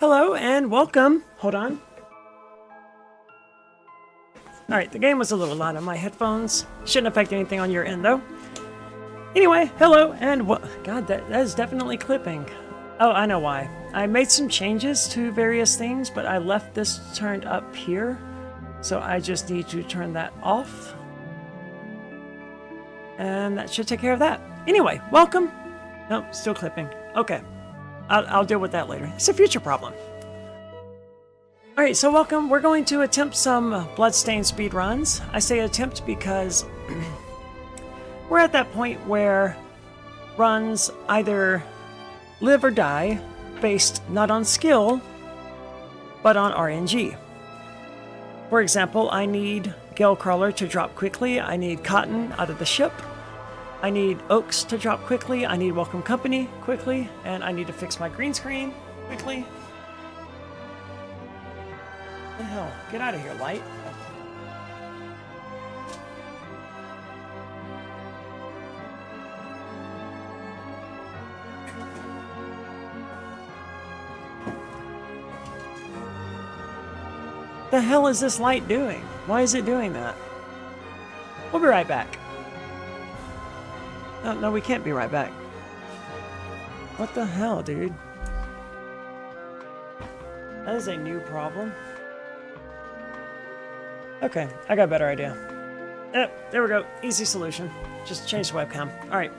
Hello and welcome. Hold on. Alright, the game was a little loud on my headphones. Shouldn't affect anything on your end though. Anyway, hello and God, that is definitely clipping. Oh, I know why. I made some changes to various things, but I left this turned up here. So I just need to turn that off. And that should take care of that. Anyway, welcome. Nope, still clipping. Okay. I'll deal with that later. It's a future problem. Alright, so welcome. We're going to attempt some Bloodstained speedruns. I say attempt because we're at that point where runs either live or die based not on skill, but on RNG. For example, I need Gale Crawler to drop quickly, I need Cotton out of the ship, I need Oaks to drop quickly, I need Welcome Company quickly, and I need to fix my green screen quickly. What the hell? Get out of here, light. The hell is this light doing? Why is it doing that? We'll be right back. No, we can't be right back. What the hell, dude? That is a new problem. Okay, I got a better idea. There we go. Easy solution. Just change the webcam. Alright,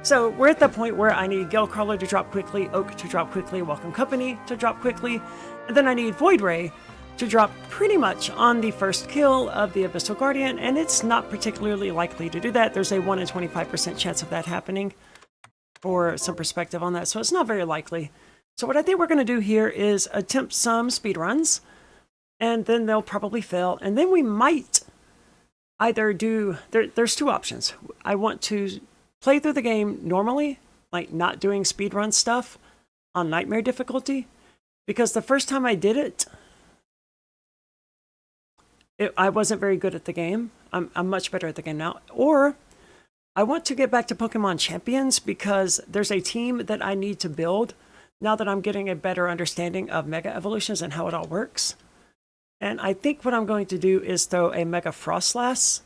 so we're at the point where I need Gale Crawler to drop quickly, Oak to drop quickly, Welcome Company to drop quickly, and then I need Void Ray to drop pretty much on the first kill of the Abyssal Guardian, and it's not particularly likely to do that. There's a 1 in 25% chance of that happening, for some perspective on that, so it's not very likely. So what I think we're going to do here is attempt some speedruns, and then they'll probably fail, and then we might either do... There's two options. I want to play through the game normally, like not doing speedrun stuff on Nightmare difficulty, because the first time I did it, I wasn't very good at the game. I'm much better at the game now. Or I want to get back to Pokemon Champions because there's a team that I need to build now that I'm getting a better understanding of Mega Evolutions and how it all works. And I think what I'm going to do is throw a Mega Frostlass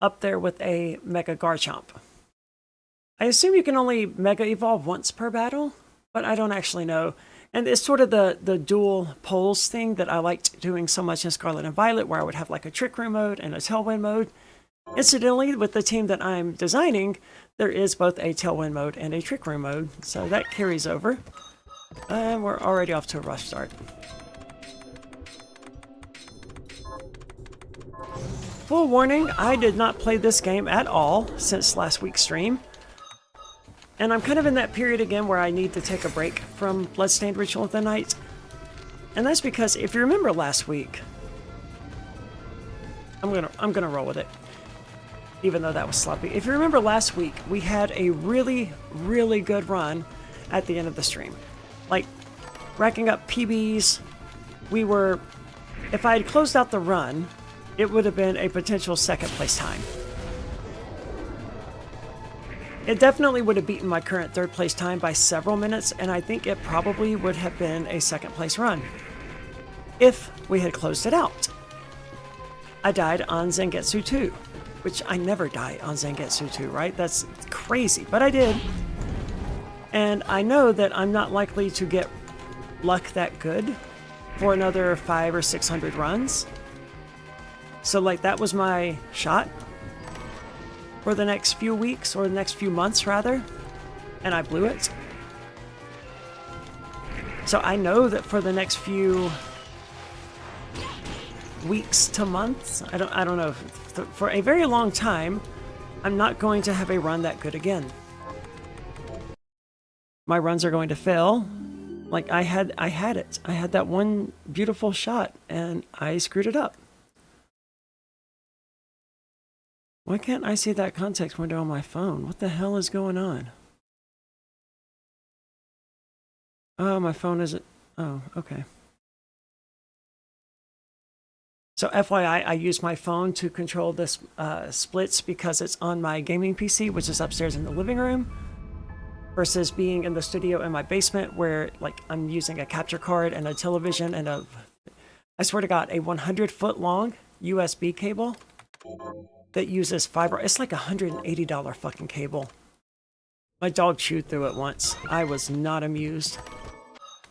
up there with a Mega Garchomp. I assume you can only Mega Evolve once per battle, but I don't actually know. And it's sort of the dual poles thing that I liked doing so much in Scarlet and Violet, where I would have like a Trick Room mode and a Tailwind mode. Incidentally, with the team that I'm designing, there is both a Tailwind mode and a Trick Room mode, so that carries over. And we're already off to a rough start. Full warning, I did not play this game at all since last week's stream. And I'm kind of in that period again where I need to take a break from Bloodstained Ritual of the Night. And that's because if you remember last week, I'm gonna roll with it, even though that was sloppy. If you remember last week, we had a really, really good run at the end of the stream. Like, racking up PBs. If I had closed out the run, it would have been a potential second place time. It definitely would have beaten my current third place time by several minutes, and I think it probably would have been a second place run if we had closed it out. I died on Zangetsu 2, which I never die on Zangetsu 2, right? That's crazy, but I did. And I know that I'm not likely to get luck that good for another 500 or 600 runs. So like that was my shot for the next few weeks, or the next few months rather, and I blew it. So I know that for the next few weeks to months, I don't know, for a very long time, I'm not going to have a run that good again. My runs are going to fail. Like I had it. I had that one beautiful shot, and I screwed it up. Why can't I see that context window on my phone? What the hell is going on? Oh, my phone isn't... Oh, okay. So FYI, I use my phone to control this splits because it's on my gaming PC, which is upstairs in the living room. versus being in the studio in my basement where like I'm using a capture card and a television and I swear to God, a 100-foot long USB cable that uses fiber. It's like $180 fucking cable. My dog chewed through it once. I was not amused.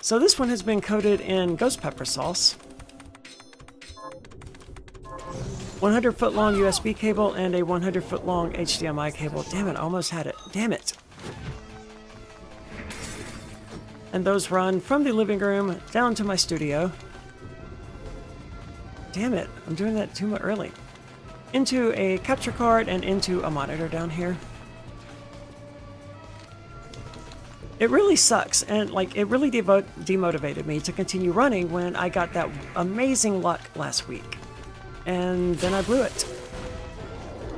So this one has been coated in ghost pepper sauce. 100-foot long USB cable and a 100-foot long HDMI cable. Damn it, I almost had it. Damn it. And those run from the living room down to my studio. Damn it, I'm doing that too early. Into a capture card and into a monitor down here. It really sucks, and like it really demotivated me to continue running when I got that amazing luck last week. And then I blew it.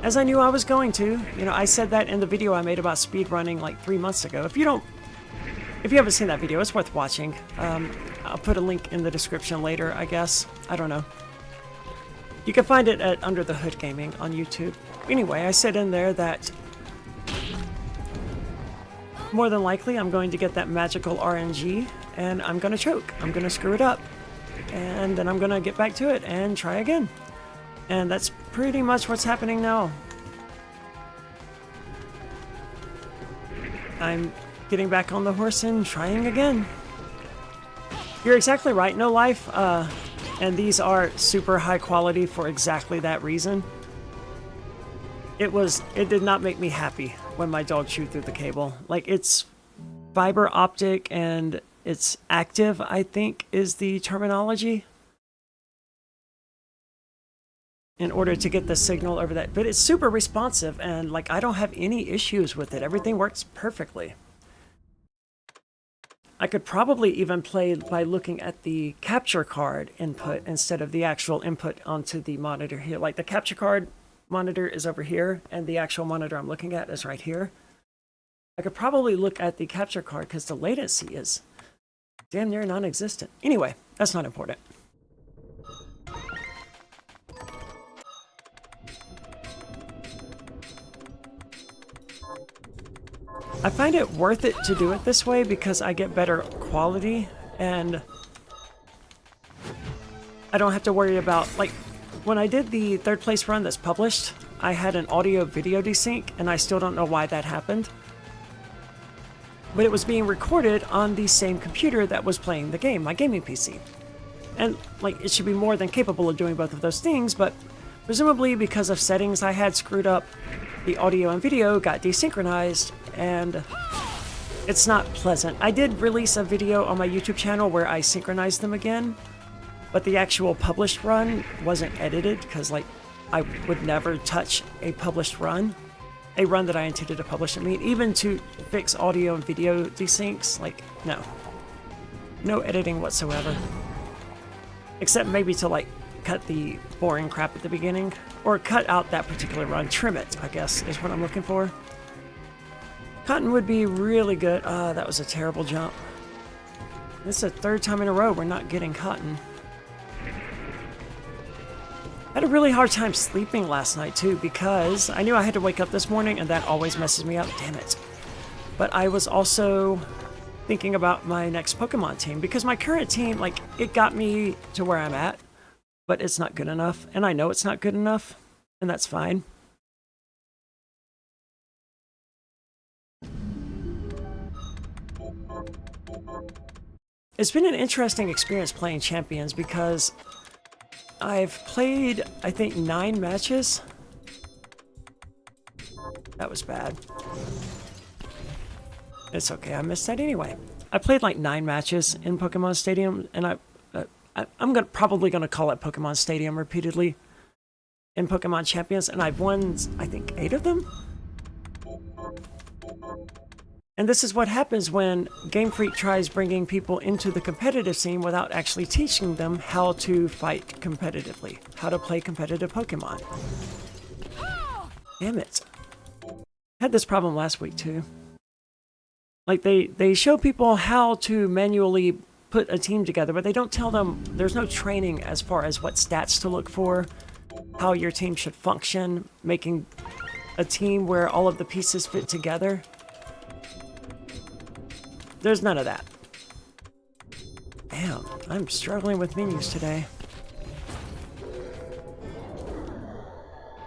As I knew I was going to. You know, I said that in the video I made about speedrunning like 3 months ago. If you haven't seen that video, it's worth watching. I'll put a link in the description later, I guess. I don't know. You can find it at Under the Hood Gaming on YouTube. Anyway, I said in there that more than likely I'm going to get that magical RNG and I'm going to choke. I'm going to screw it up. And then I'm going to get back to it and try again. And that's pretty much what's happening now. I'm getting back on the horse and trying again. You're exactly right, no life. And these are super high quality for exactly that reason. It did not make me happy when my dog chewed through the cable. Like, it's fiber optic and it's active, I think is the terminology, in order to get the signal over that. But it's super responsive and like I don't have any issues with it. Everything works perfectly. I could probably even play by looking at the capture card input instead of the actual input onto the monitor here. Like the capture card monitor is over here and the actual monitor I'm looking at is right here. I could probably look at the capture card because the latency is damn near non-existent. Anyway, that's not important. I find it worth it to do it this way because I get better quality and I don't have to worry about, like, when I did the third place run that's published, I had an audio video desync and I still don't know why that happened. But it was being recorded on the same computer that was playing the game, my gaming PC. And, like, it should be more than capable of doing both of those things, but presumably because of settings I had screwed up, the audio and video got desynchronized, and it's not pleasant. I did release a video on my YouTube channel where I synchronized them again, but the actual published run wasn't edited because, like, I would never touch a published run, a run that I intended to publish. I mean, even to fix audio and video desyncs, like, no. No editing whatsoever. Except maybe to, like, cut the boring crap at the beginning, or cut out that particular run, trim it, I guess, is what I'm looking for. Cotton would be really good. That was a terrible jump. This is the third time in a row we're not getting cotton. I had a really hard time sleeping last night too because I knew I had to wake up this morning and that always messes me up, damn it. But I was also thinking about my next Pokemon team because my current team, like, it got me to where I'm at, but it's not good enough, and I know it's not good enough, and that's fine. It's been an interesting experience playing Champions because I've played, I think, 9 matches. That was bad. It's okay, I missed that anyway. I played like 9 matches in Pokemon Stadium, and I'm probably gonna call it Pokemon Stadium repeatedly in Pokemon Champions, and I've won, I think, 8 of them? And this is what happens when Game Freak tries bringing people into the competitive scene without actually teaching them how to fight competitively, how to play competitive Pokemon. Damn it. I had this problem last week too. Like, they show people how to manually put a team together, but they don't tell them, there's no training as far as what stats to look for, how your team should function, making a team where all of the pieces fit together. there's none of that. Damn, I'm struggling with menus today.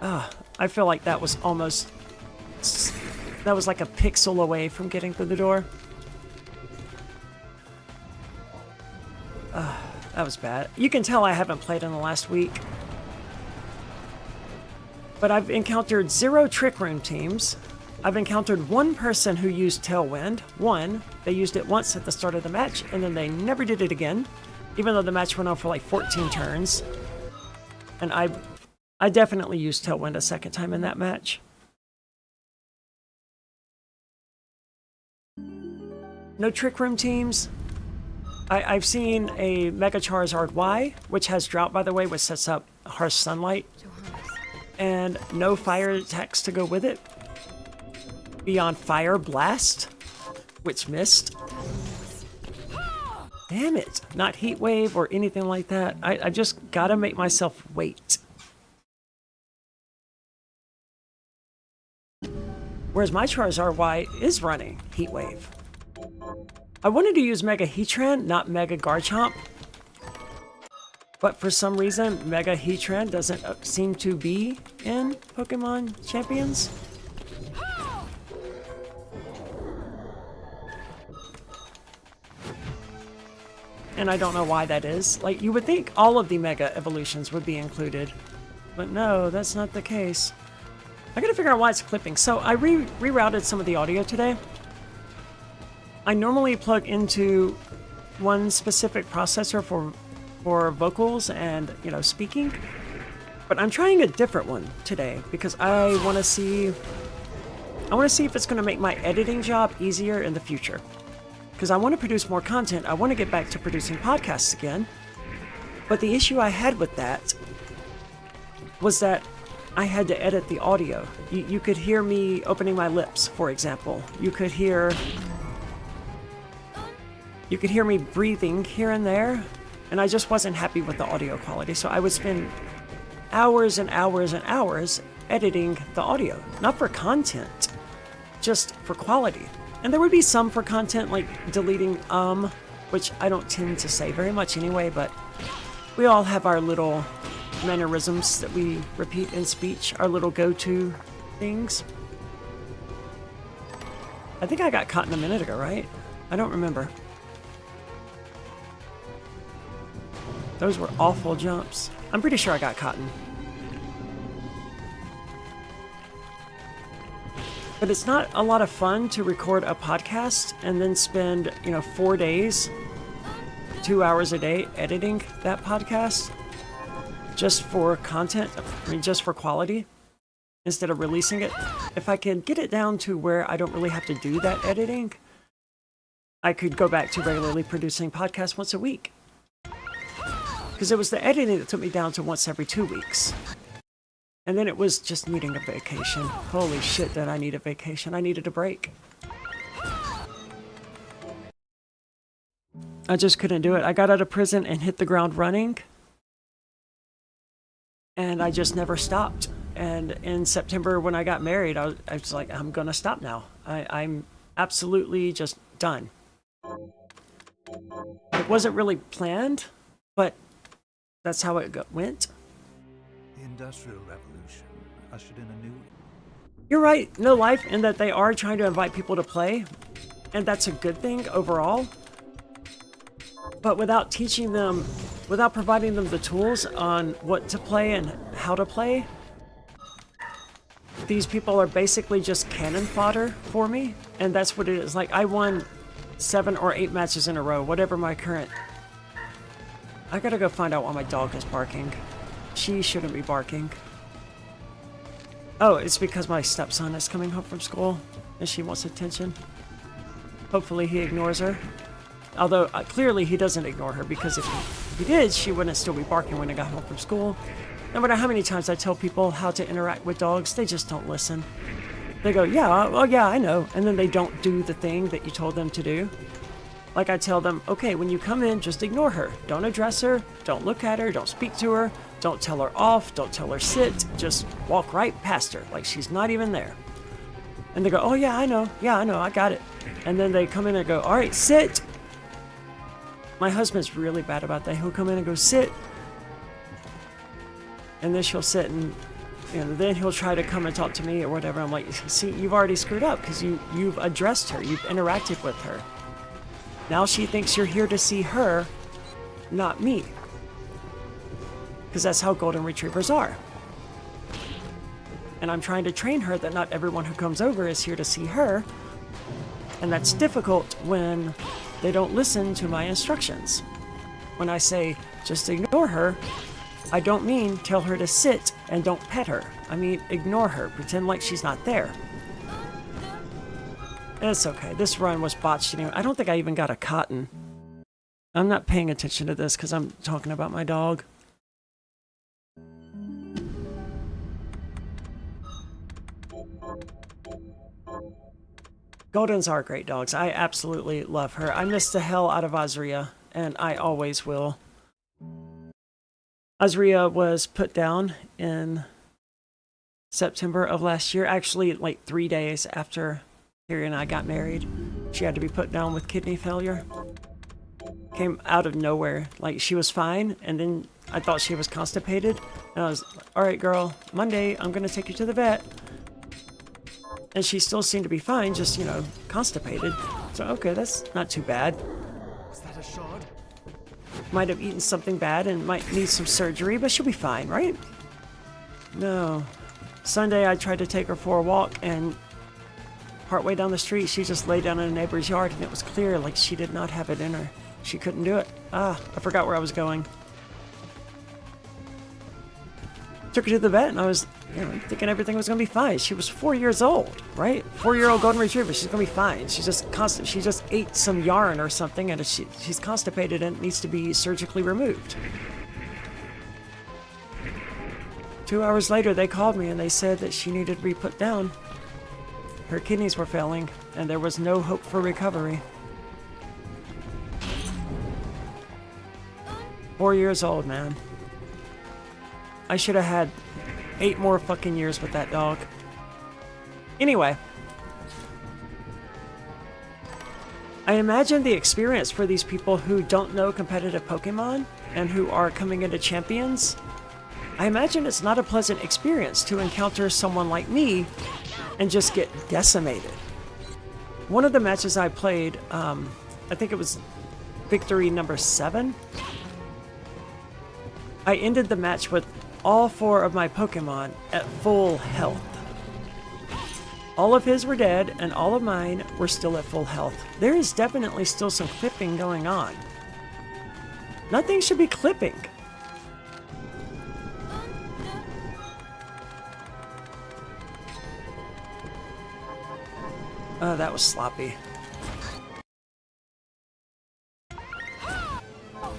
I feel like that was almost... That was like a pixel away from getting through the door. That was bad. You can tell I haven't played in the last week. But I've encountered 0 Trick Room teams. I've encountered 1 person who used Tailwind. They used it once at the start of the match, and then they never did it again. Even though the match went on for like 14 turns. And I definitely used Tailwind a second time in that match. No Trick Room teams. I've seen a Mega Charizard Y, which has Drought, by the way, which sets up Harsh Sunlight. And no fire attacks to go with it. Beyond Fire Blast, which missed. Damn it. Not Heat Wave or anything like that. I just gotta make myself wait. Whereas my Charizard Y is running Heat Wave. I wanted to use Mega Heatran, not Mega Garchomp. But for some reason, Mega Heatran doesn't seem to be in Pokemon Champions. And I don't know why that is. Like, you would think all of the Mega Evolutions would be included. But no, that's not the case. I gotta figure out why it's clipping. So I rerouted some of the audio today. I normally plug into one specific processor for vocals and, you know, speaking. But I'm trying a different one today because I want to see if it's going to make my editing job easier in the future. Because I want to produce more content. I want to get back to producing podcasts again. But the issue I had with that was that I had to edit the audio. You could hear me opening my lips, for example. You could hear me breathing here and there, and I just wasn't happy with the audio quality. So I would spend hours and hours and hours editing the audio. Not for content, just for quality. And there would be some for content, like deleting which I don't tend to say very much anyway, but we all have our little mannerisms that we repeat in speech, our little go-to things. I think I got caught in a minute ago, right? I don't remember. Those were awful jumps. I'm pretty sure I got caught in. But it's not a lot of fun to record a podcast and then spend, 4 days, 2 hours a day editing that podcast just for content, just for quality, instead of releasing it. If I can get it down to where I don't really have to do that editing, I could go back to regularly producing podcasts once a week. Because it was the editing that took me down to once every 2 weeks. And then it was just needing a vacation. Holy shit, did I need a vacation. I needed a break. I just couldn't do it. I got out of prison and hit the ground running. And I just never stopped. And in September when I got married, I was like, I'm gonna stop now. I'm absolutely just done. It wasn't really planned, but that's how it went. The Industrial Revolution ushered in a new... You're right, no life, in that they are trying to invite people to play, and that's a good thing overall. But without teaching them, without providing them the tools on what to play and how to play, these people are basically just cannon fodder for me, and that's what it is. Like, I won 7 or 8 matches in a row, whatever my current... I gotta go find out why my dog is barking. She shouldn't be barking. Oh, it's because my stepson is coming home from school and she wants attention. Hopefully he ignores her. Although, clearly he doesn't ignore her, because if he did, she wouldn't still be barking when I got home from school. No matter how many times I tell people how to interact with dogs, they just don't listen. They go, yeah, well, yeah, I know. And then they don't do the thing that you told them to do. Like, I tell them, okay, when you come in, just ignore her. Don't address her, don't look at her, don't speak to her, don't tell her off, don't tell her sit, just walk right past her, like she's not even there. And they go, oh yeah, I know, I got it. And then they come in and go, all right, sit. My husband's really bad about that. He'll come in and go, sit. And then she'll sit and then he'll try to come and talk to me or whatever. I'm like, see, you've already screwed up because you've addressed her. You've interacted with her. Now she thinks you're here to see her, not me. Because that's how golden retrievers are. And I'm trying to train her that not everyone who comes over is here to see her. And that's difficult when they don't listen to my instructions. When I say, just ignore her, I don't mean tell her to sit and don't pet her. I mean, ignore her, pretend like she's not there. It's okay, this run was botched anyway. I don't think I even got a cotton. I'm not paying attention to this because I'm talking about my dog. Goldens are great dogs. I absolutely love her. I miss the hell out of Azria, and I always will. Azria was put down in September of last year. Actually, like 3 days after Carrie and I got married. She had to be put down with kidney failure. Came out of nowhere. Like, she was fine, and then I thought she was constipated. And I was, all right, girl, Monday, I'm going to take you to the vet. And she still seemed to be fine, just, constipated. So, okay, that's not too bad. Is that a shard? Might have eaten something bad and might need some surgery, but she'll be fine, right? No. Sunday, I tried to take her for a walk, and partway down the street, she just lay down in a neighbor's yard, and it was clear, like, she did not have it in her. She couldn't do it. I forgot where I was going. Took her to the vet, and I was, thinking everything was going to be fine. She was 4 years old, right? 4-year-old golden retriever. She's going to be fine. She's just She just ate some yarn or something, and she's constipated and needs to be surgically removed. 2 hours later, they called me and they said that she needed to be put down. Her kidneys were failing, and there was no hope for recovery. 4 years old, man. I should have had 8 more fucking years with that dog. Anyway. I imagine the experience for these people who don't know competitive Pokemon and who are coming into champions. I imagine it's not a pleasant experience to encounter someone like me and just get decimated. One of the matches I played, I think it was victory number 7. I ended the match with all 4 of my Pokemon at full health. All of his were dead, and all of mine were still at full health. There is definitely still some clipping going on. Nothing should be clipping. Oh, that was sloppy.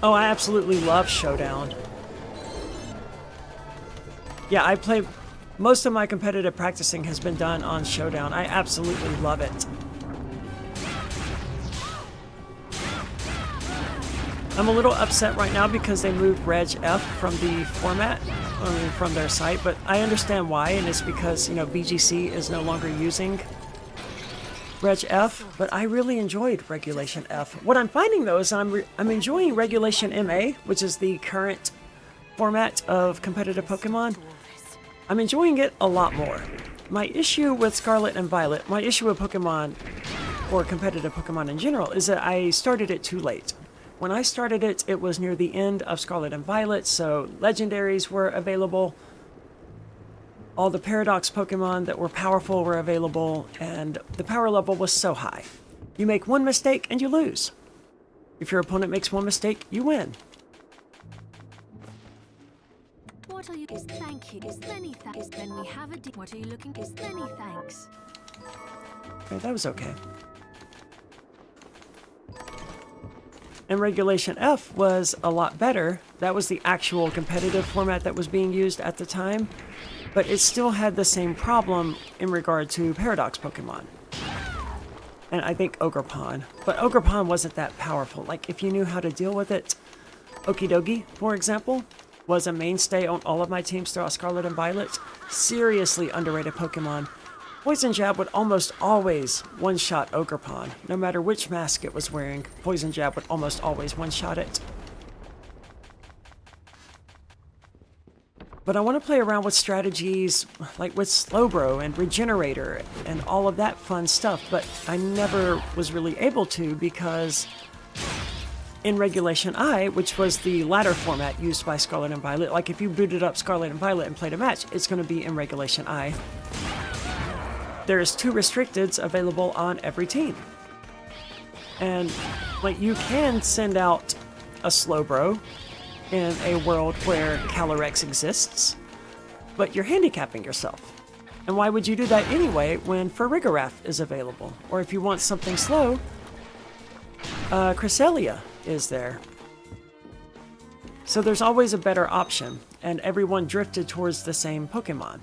Oh, I absolutely love Showdown. Yeah, I play... Most of my competitive practicing has been done on Showdown. I absolutely love it. I'm a little upset right now because they moved Reg F from the format, from their site, but I understand why, and it's because, BGC is no longer using Reg F, but I really enjoyed Regulation F. What I'm finding, though, is I'm enjoying Regulation MA, which is the current format of competitive Pokemon. I'm enjoying it a lot more. My issue with Scarlet and Violet, my issue with Pokemon, or competitive Pokemon in general, is that I started it too late. When I started it, it was near the end of Scarlet and Violet, so legendaries were available. All the Paradox Pokemon that were powerful were available, and the power level was so high. You make one mistake and you lose. If your opponent makes one mistake, you win. What are you? Is thank you. Is many thanks. Then we have a D. What are you looking? Is many thanks. Okay, that was okay. And Regulation F was a lot better. That was the actual competitive format that was being used at the time. But it still had the same problem in regard to Paradox Pokemon. And I think Ogerpon. But Ogerpon wasn't that powerful. Like, if you knew how to deal with it, Okidogi, for example, was a mainstay on all of my teams throughout Scarlet and Violet. Seriously underrated Pokemon. Poison Jab would almost always one-shot Ogerpon. No matter which mask it was wearing, Poison Jab would almost always one-shot it. But I want to play around with strategies like with Slowbro and Regenerator and all of that fun stuff, but I never was really able to because in Regulation I, which was the ladder format used by Scarlet and Violet, like if you booted up Scarlet and Violet and played a match, it's going to be in Regulation I. There's 2 restricteds available on every team. And like you can send out a Slowbro in a world where Calyrex exists, but you're handicapping yourself. And why would you do that anyway when Farigiraf is available? Or if you want something slow, Cresselia is there. So there's always a better option, and everyone drifted towards the same Pokemon.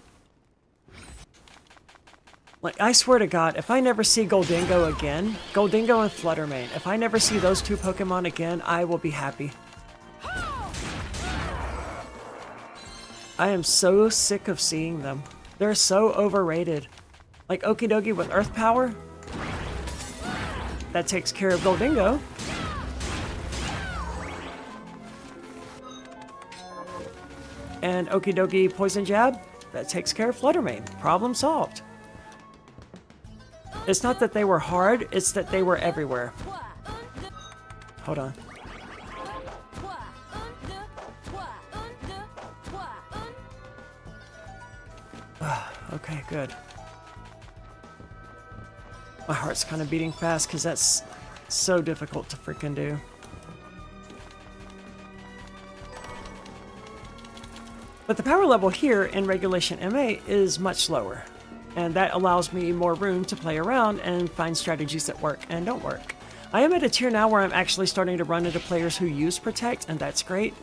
Like, I swear to God, if I never see Goldingo again, Goldingo and Fluttermane, if I never see those 2 Pokemon again, I will be happy. I am so sick of seeing them. They're so overrated. Like Okidogi with Earth Power, that takes care of Goldingo. And Okidogi Poison Jab, that takes care of Fluttermane. Problem solved. It's not that they were hard, it's that they were everywhere. Hold on. Okay, good. My heart's kind of beating fast because that's so difficult to freaking do. But the power level here in Regulation MA is much lower. And that allows me more room to play around and find strategies that work and don't work. I am at a tier now where I'm actually starting to run into players who use Protect, and that's great.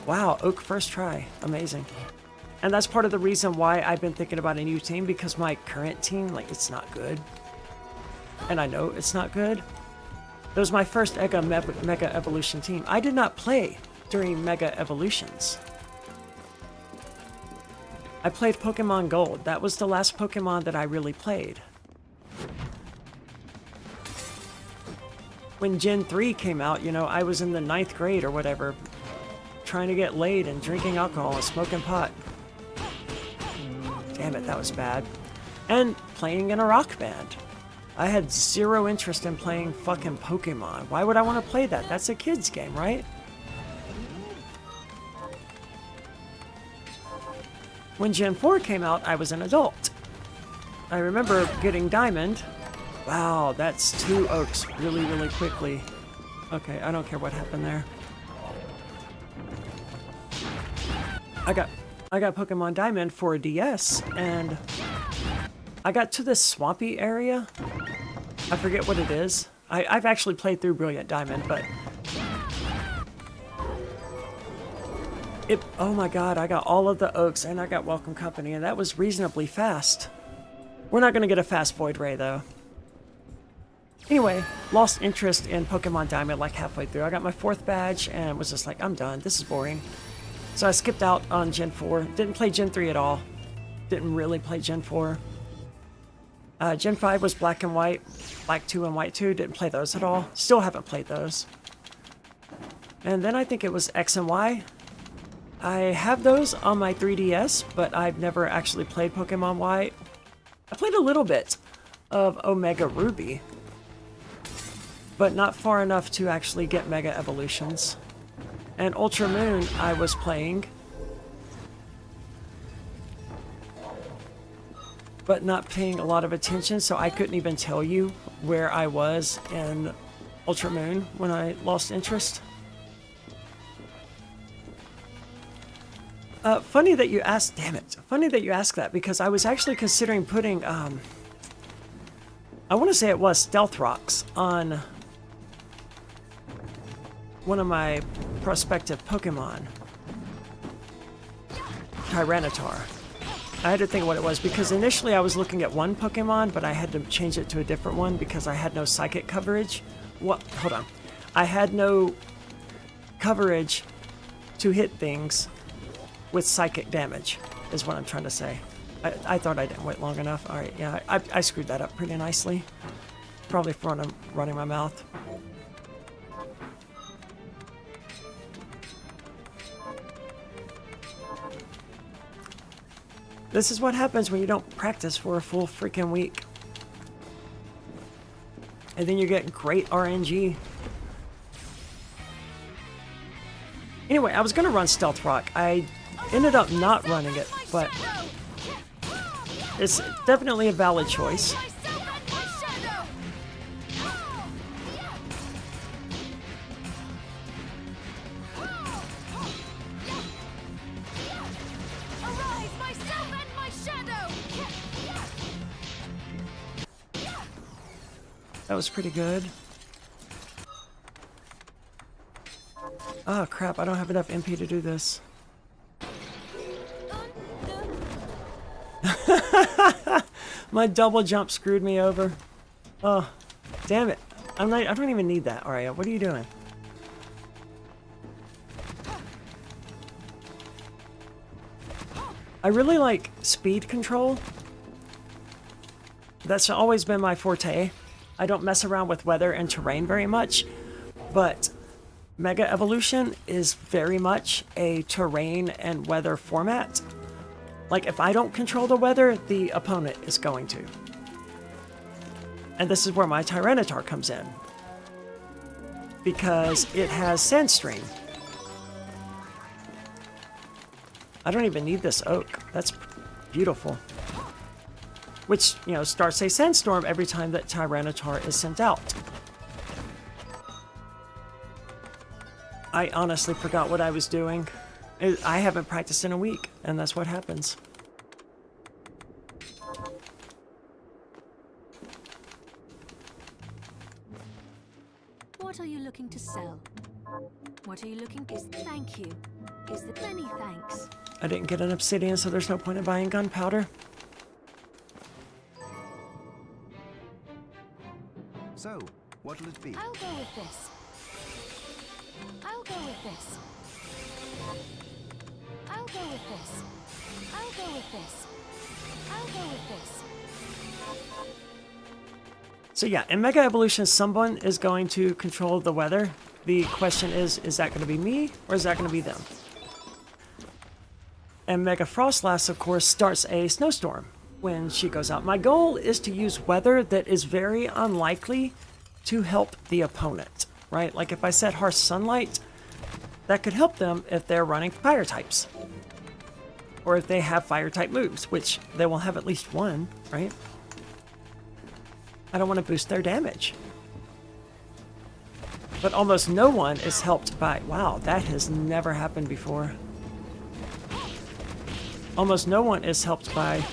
Wow, Oak first try. Amazing. And that's part of the reason why I've been thinking about a new team, because my current team, like, it's not good. And I know it's not good. It was my first Mega Evolution team. I did not play during Mega Evolutions. I played Pokemon Gold. That was the last Pokemon that I really played. When Gen 3 came out, you know, I was in the 9th grade or whatever, trying to get laid and drinking alcohol and smoking pot. Damn it, that was bad. And playing in a rock band. I had zero interest in playing fucking Pokemon. Why would I want to play that? That's a kid's game, right? When Gen 4 came out, I was an adult. I remember getting Diamond. Wow, that's 2 Oaks really, really quickly. Okay, I don't care what happened there. I got Pokemon Diamond for a DS, and I got to this swampy area. I forget what it is. I've actually played through Brilliant Diamond, but oh my god, I got all of the Oaks and I got Welcome Company, and that was reasonably fast. We're not going to get a fast Void Ray, though. Anyway, lost interest in Pokemon Diamond like halfway through. I got my 4th badge and was just like, I'm done. This is boring. So I skipped out on Gen 4. Didn't play Gen 3 at all. Didn't really play Gen 4. Gen 5 was Black and White. Black 2 and White 2. Didn't play those at all. Still haven't played those. And then I think it was X and Y. I have those on my 3DS, but I've never actually played Pokemon Y. I played a little bit of Omega Ruby, but not far enough to actually get Mega Evolutions. And Ultra Moon I was playing, but not paying a lot of attention, so I couldn't even tell you where I was in Ultra Moon when I lost interest. Funny that you asked, damn it. Funny that you asked that, because I was actually considering putting, I want to say it was Stealth Rocks on one of my prospective Pokemon. Tyranitar. I had to think what it was, because initially I was looking at one Pokemon, but I had to change it to a different one because I had no psychic coverage. What? Hold on. I had no coverage to hit things with psychic damage, is what I'm trying to say. I thought I didn't wait long enough. Alright, yeah, I screwed that up pretty nicely. Probably from running my mouth. This is what happens when you don't practice for a full freaking week. And then you get great RNG. Anyway, I was going to run Stealth Rock. I ended up not running it, but it's definitely a valid choice. That was pretty good. Oh crap, I don't have enough MP to do this. My double jump screwed me over. Oh, damn it. I don't even need that. Alright, what are you doing? I really like speed control. That's always been my forte. I don't mess around with weather and terrain very much, but Mega Evolution is very much a terrain and weather format. Like, if I don't control the weather, the opponent is going to. And this is where my Tyranitar comes in, because it has Sandstream. I don't even need this oak. That's beautiful. Which, you know, starts a sandstorm every time that Tyranitar is sent out. I honestly forgot what I was doing. I haven't practiced in a week, and that's what happens. What are you looking to sell? What are you looking is thank you. Is the many thanks. I didn't get an obsidian, so there's no point in buying gunpowder. So, what'll it be? I'll go with this. I'll go with this. I'll go with this. I'll go with this. I'll go with this. So yeah, in Mega Evolution, someone is going to control the weather. The question is that going to be me, or is that going to be them? And Mega Frostlass, of course, starts a snowstorm when she goes out. My goal is to use weather that is very unlikely to help the opponent, right? Like if I set harsh sunlight, that could help them if they're running fire types. Or if they have fire type moves, which they will have at least one, right? I don't want to boost their damage. But almost no one is helped by... Wow, that has never happened before. Almost no one is helped by...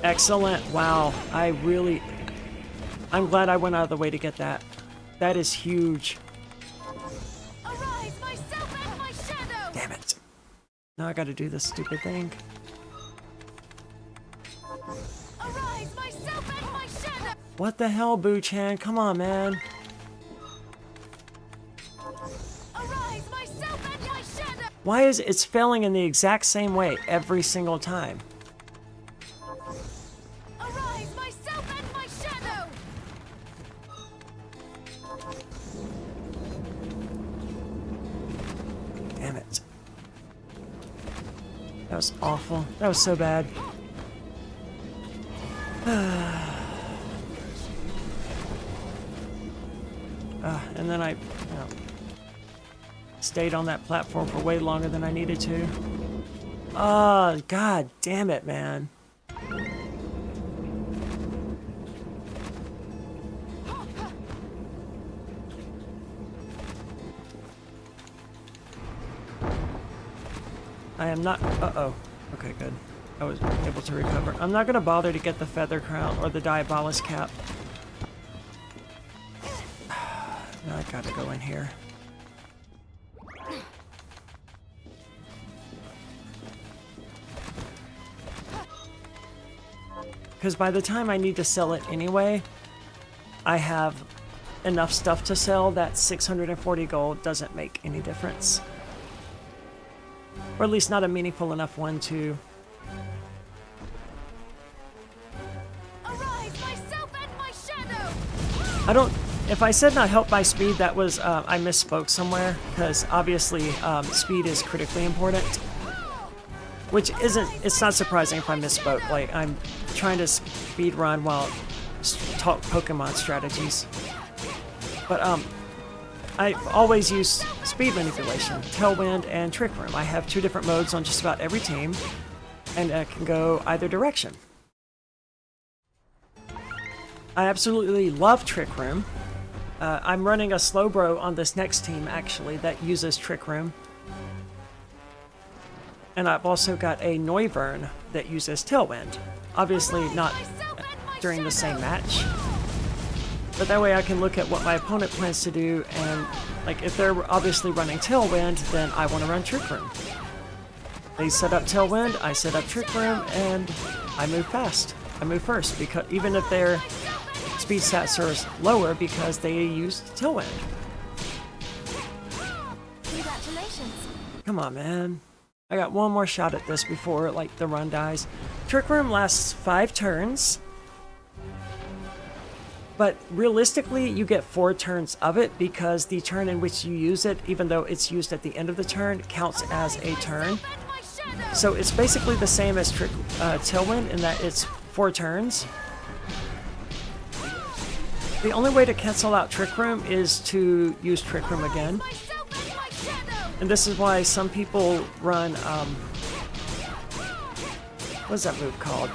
Excellent. Wow. I'm glad I went out of the way to get that. That is huge. Arise, myself and my shadow. Damn it. Now I gotta do this stupid thing. Arise, myself and my shadow. What the hell, Boo-chan? Come on, man. Arise, myself and my shadow. Why is it's failing in the exact same way every single time? Arise, myself and my shadow. Damn it. That was awful. That was so bad. And then I stayed on that platform for way longer than I needed to. Oh, god damn it, man. I am not... Uh-oh. Okay, good. I was able to recover. I'm not going to bother to get the Feather Crown or the Diabolus Cap. Now I gotta go in here. Because by the time I need to sell it anyway, I have enough stuff to sell that 640 gold doesn't make any difference. Or at least not a meaningful enough one to... Arise, myself and my shadow! I don't... If I said not helped by speed, that was... I misspoke somewhere, because obviously speed is critically important. Which isn't... It's not surprising if I misspoke. Like, I'm trying to speed run while talk Pokemon strategies. But, I always use speed manipulation, Tailwind, and Trick Room. I have 2 different modes on just about every team, and I can go either direction. I absolutely love Trick Room. I'm running a Slowbro on this next team, actually, that uses Trick Room. And I've also got a Noivern that uses Tailwind. Obviously not during the same match. But that way I can look at what my opponent plans to do, and like if they're obviously running Tailwind, then I want to run Trick Room. They set up Tailwind, I set up Trick Room, and I move fast. I move first, because even if their speed stats are lower because they used Tailwind. Congratulations. Come on, man. I got one more shot at this before like the run dies. Trick Room lasts 5 turns. But realistically, you get 4 turns of it because the turn in which you use it, even though it's used at the end of the turn, counts as a turn. So it's basically the same as Tailwind in that it's 4 turns. The only way to cancel out Trick Room is to use Trick Room again. And this is why some people run, what's that move called?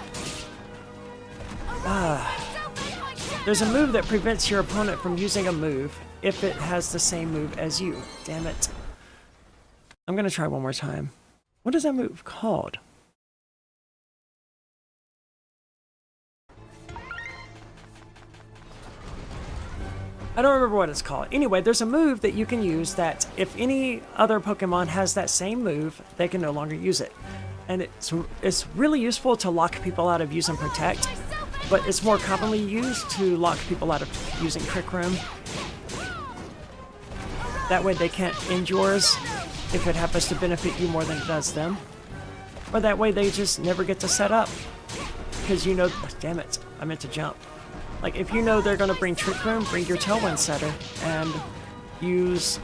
There's a move that prevents your opponent from using a move if it has the same move as you. Damn it. I'm gonna try one more time. What is that move called? I don't remember what it's called. Anyway, there's a move that you can use that if any other Pokemon has that same move, they can no longer use it. And it's really useful to lock people out of using Protect. But it's more commonly used to lock people out of using Trick Room. That way they can't end yours if it happens to benefit you more than it does them. Or that way they just never get to set up. Because you know, damn it, I meant to jump. Like if you know they're going to bring Trick Room, bring your Tailwind setter and use...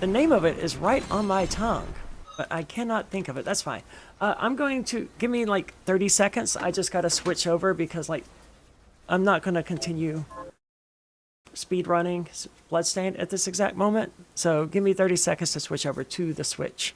The name of it is right on my tongue. But I cannot think of it. That's fine. I'm going to... Give me like 30 seconds. I just got to switch over because like... I'm not going to continue speedrunning Bloodstained at this exact moment. So give me 30 seconds to switch over to the Switch.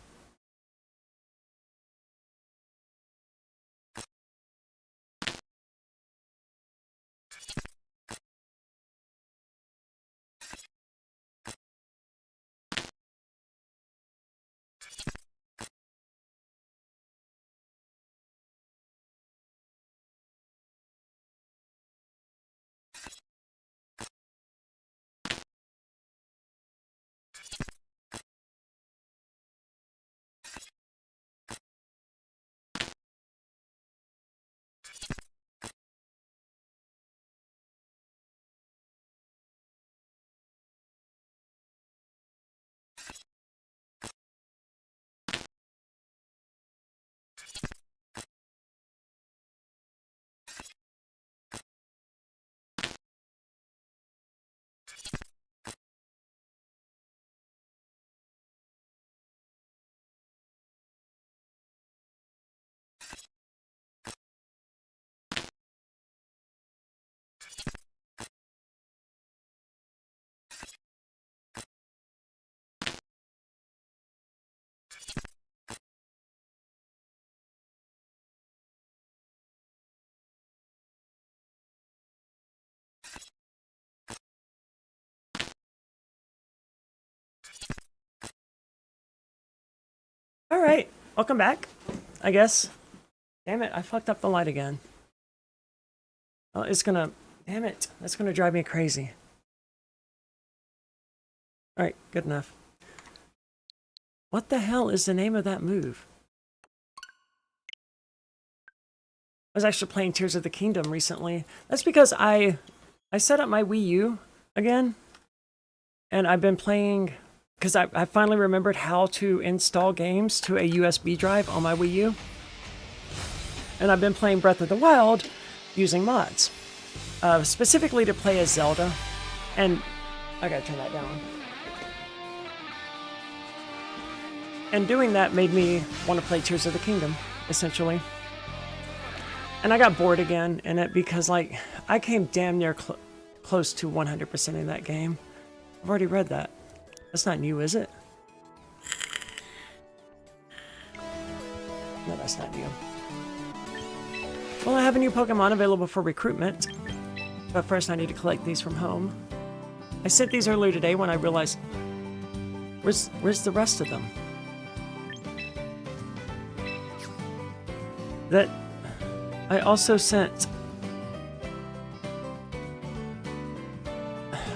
Alright, welcome back, I guess. Damn it, I fucked up the light again. Oh, it's gonna... Damn it, that's gonna drive me crazy. Alright, good enough. What the hell is the name of that move? I was actually playing Tears of the Kingdom recently. That's because I set up my Wii U again. And I've been playing because I finally remembered how to install games to a USB drive on my Wii U. And I've been playing Breath of the Wild using mods, specifically to play as Zelda. And I gotta turn that down. And doing that made me want to play Tears of the Kingdom, essentially. And I got bored again in it because, like, I came damn near close to 100% in that game. I've already read that. That's not new, is it? No, that's not new. Well, I have a new Pokemon available for recruitment. But first I need to collect these from home. I sent these earlier today when I realized... Where's the rest of them? That... I also sent...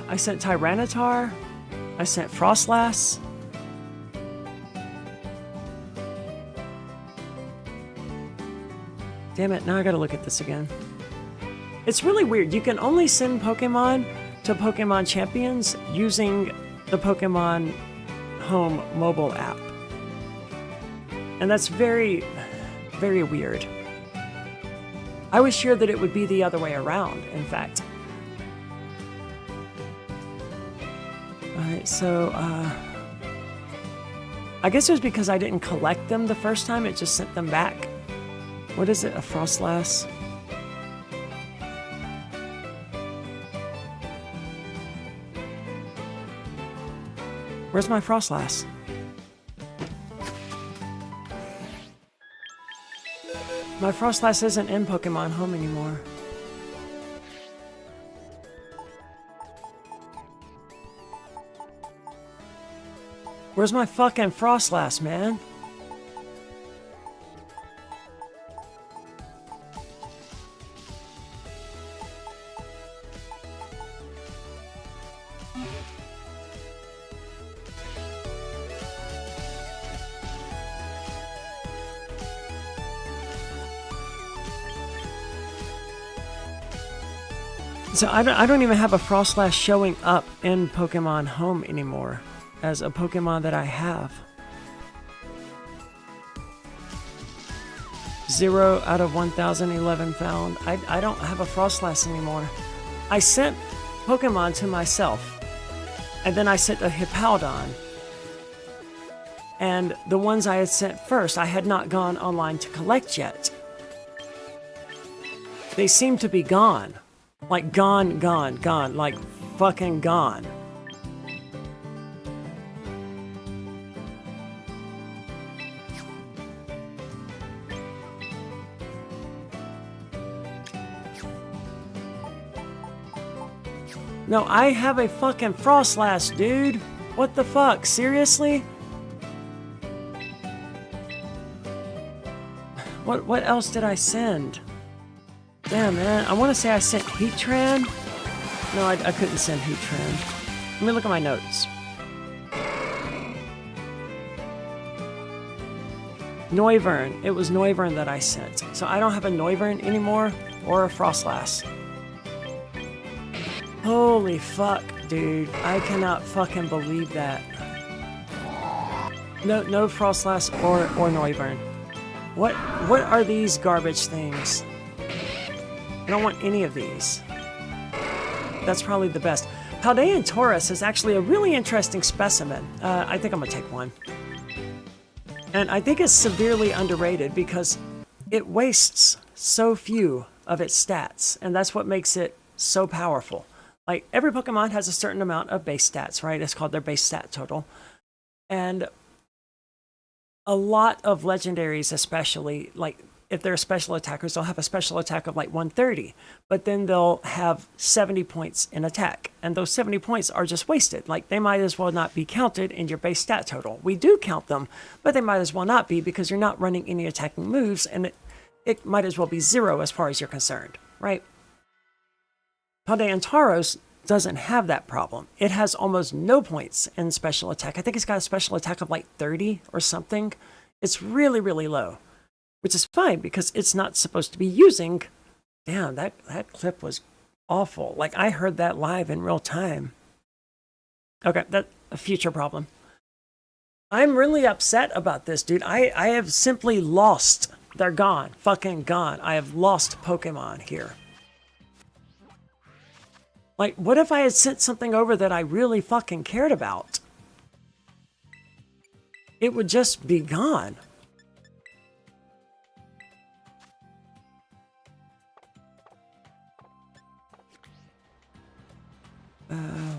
I sent Tyranitar. I sent Frostlass. Damn it, now I gotta look at this again. It's really weird. You can only send Pokemon to Pokemon Champions using the Pokemon Home mobile app. And that's very, very weird. I was sure that it would be the other way around, in fact. Alright, so, I guess it was because I didn't collect them the first time, it just sent them back. What is it? A Frostlass? Where's my Frostlass? My Frostlass isn't in Pokemon Home anymore. Where's my fucking Frostlass, man? So I don't even have a Frostlass showing up in Pokemon Home anymore as a Pokemon that I have. 0 out of 1,011 found. I don't have a Frostlass anymore. I sent Pokemon to myself, and then I sent a Hippowdon. And the ones I had sent first, I had not gone online to collect yet. They seem to be gone. Like gone, like fucking gone. No, I have a fucking Frostlass, dude. What the fuck? Seriously? What else did I send? Damn, man. I want to say I sent Heatran. No, I couldn't send Heatran. Let me look at my notes. Noivern. It was Noivern that I sent. So I don't have a Noivern anymore or a Frostlass. Holy fuck, dude. I cannot fucking believe that. No Frostlass or Noivern. What are these garbage things? I don't want any of these. That's probably the best. Paldean Taurus is actually a really interesting specimen. I think I'm gonna take one. And I think it's severely underrated because it wastes so few of its stats, and that's what makes it so powerful. Like, every Pokemon has a certain amount of base stats, right? It's called their base stat total. And a lot of legendaries, especially, like, if they're special attackers, they'll have a special attack of like 130, but then they'll have 70 points in attack. And those 70 points are just wasted. Like, they might as well not be counted in your base stat total. We do count them, but they might as well not be because you're not running any attacking moves, and it might as well be 0 as far as you're concerned, right? Paldean Tauros doesn't have that problem. It has almost no points in special attack. I think it's got a special attack of like 30 or something. It's really, really low. Which is fine because it's not supposed to be using... Damn, that clip was awful. Like, I heard that live in real time. Okay, that's a future problem. I'm really upset about this, dude. I have simply lost. They're gone. Fucking gone. I have lost Pokemon here. Like, what if I had sent something over that I really fucking cared about? It would just be gone.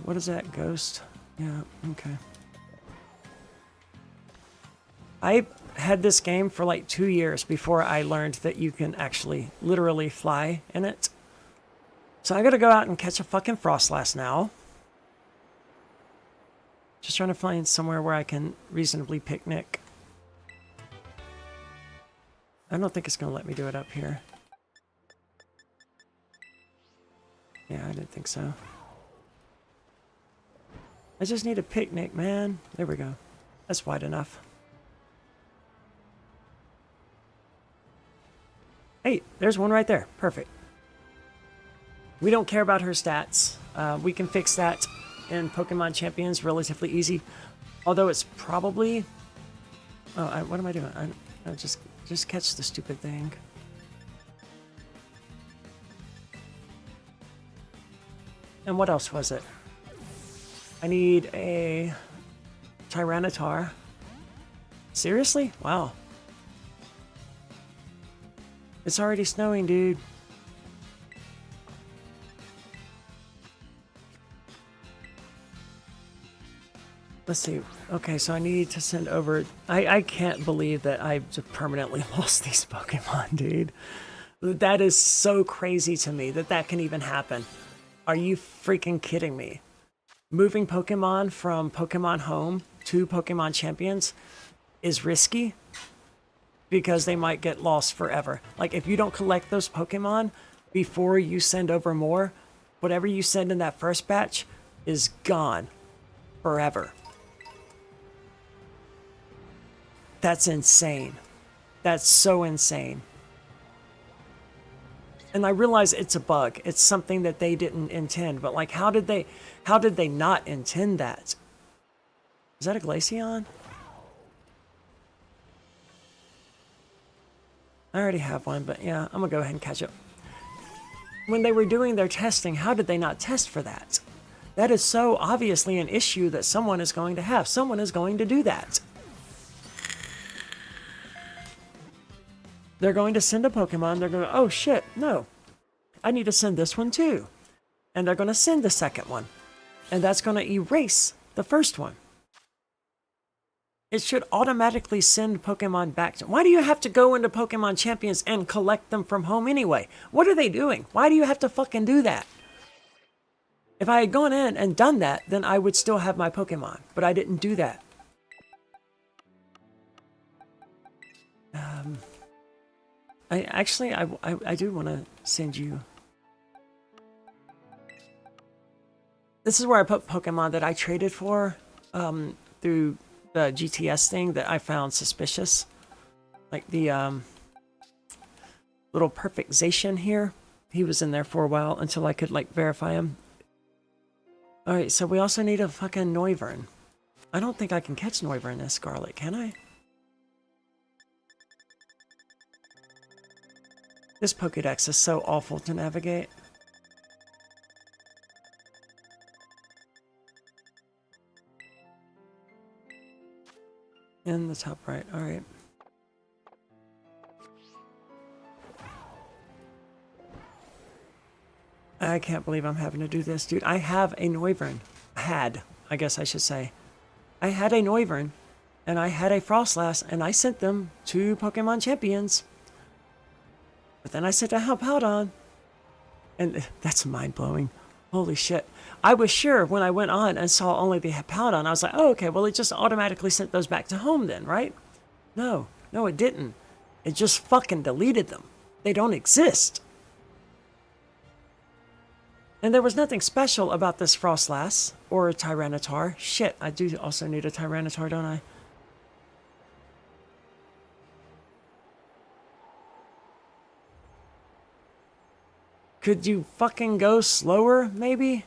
What is that? Ghost? Yeah, okay. I had this game for like 2 years before I learned that you can actually literally fly in it. So I gotta go out and catch a fucking Frostlass now. Just trying to find somewhere where I can reasonably picnic. I don't think it's gonna let me do it up here. Yeah, I didn't think so. I just need a picnic, man. There we go. That's wide enough. Hey, there's one right there. Perfect. We don't care about her stats. We can fix that in Pokemon Champions relatively easy. Although it's probably... Oh, what am I doing? I just catch the stupid thing. And what else was it? I need a Tyranitar. Seriously? Wow. It's already snowing, dude. Let's see. Okay, so I need to send over... I can't believe that I've just permanently lost these Pokemon, dude. That is so crazy to me that that can even happen. Are you freaking kidding me? Moving Pokemon from Pokemon Home to Pokemon Champions is risky because they might get lost forever. Like, if you don't collect those Pokemon before you send over more, whatever you send in that first batch is gone forever. That's insane. That's so insane. And I realize it's a bug. It's something that they didn't intend. But like, how did they not intend that? Is that a Glaceon? I already have one, but yeah, I'm gonna go ahead and catch it. When they were doing their testing, how did they not test for that? That is so obviously an issue that someone is going to have. Someone is going to do that. They're going to send a Pokemon, they're going to, oh shit, no. I need to send this one too. And they're going to send the second one. And that's going to erase the first one. It should automatically send Pokemon back to... Why do you have to go into Pokemon Champions and collect them from home anyway? What are they doing? Why do you have to fucking do that? If I had gone in and done that, then I would still have my Pokemon. But I didn't do that. I do want to send you... This is where I put Pokemon that I traded for through the GTS thing that I found suspicious. Like the little Perfect Zacian here. He was in there for a while until I could like verify him. Alright, so we also need a fucking Noivern. I don't think I can catch Noivern as Scarlet, can I? This Pokédex is so awful to navigate. In the top right, alright. I can't believe I'm having to do this, dude. I have a Noivern. Had, I guess I should say. I had a Noivern, and I had a Frostlass, and I sent them to Pokemon Champions. But then I sent a Halpowdon. And that's mind-blowing. Holy shit. I was sure when I went on and saw only the Halpowdon, I was like, oh, okay, well, it just automatically sent those back to home then, right? No, it didn't. It just fucking deleted them. They don't exist. And there was nothing special about this Frostlass or a Tyranitar. Shit, I do also need a Tyranitar, don't I? Could you fucking go slower, maybe?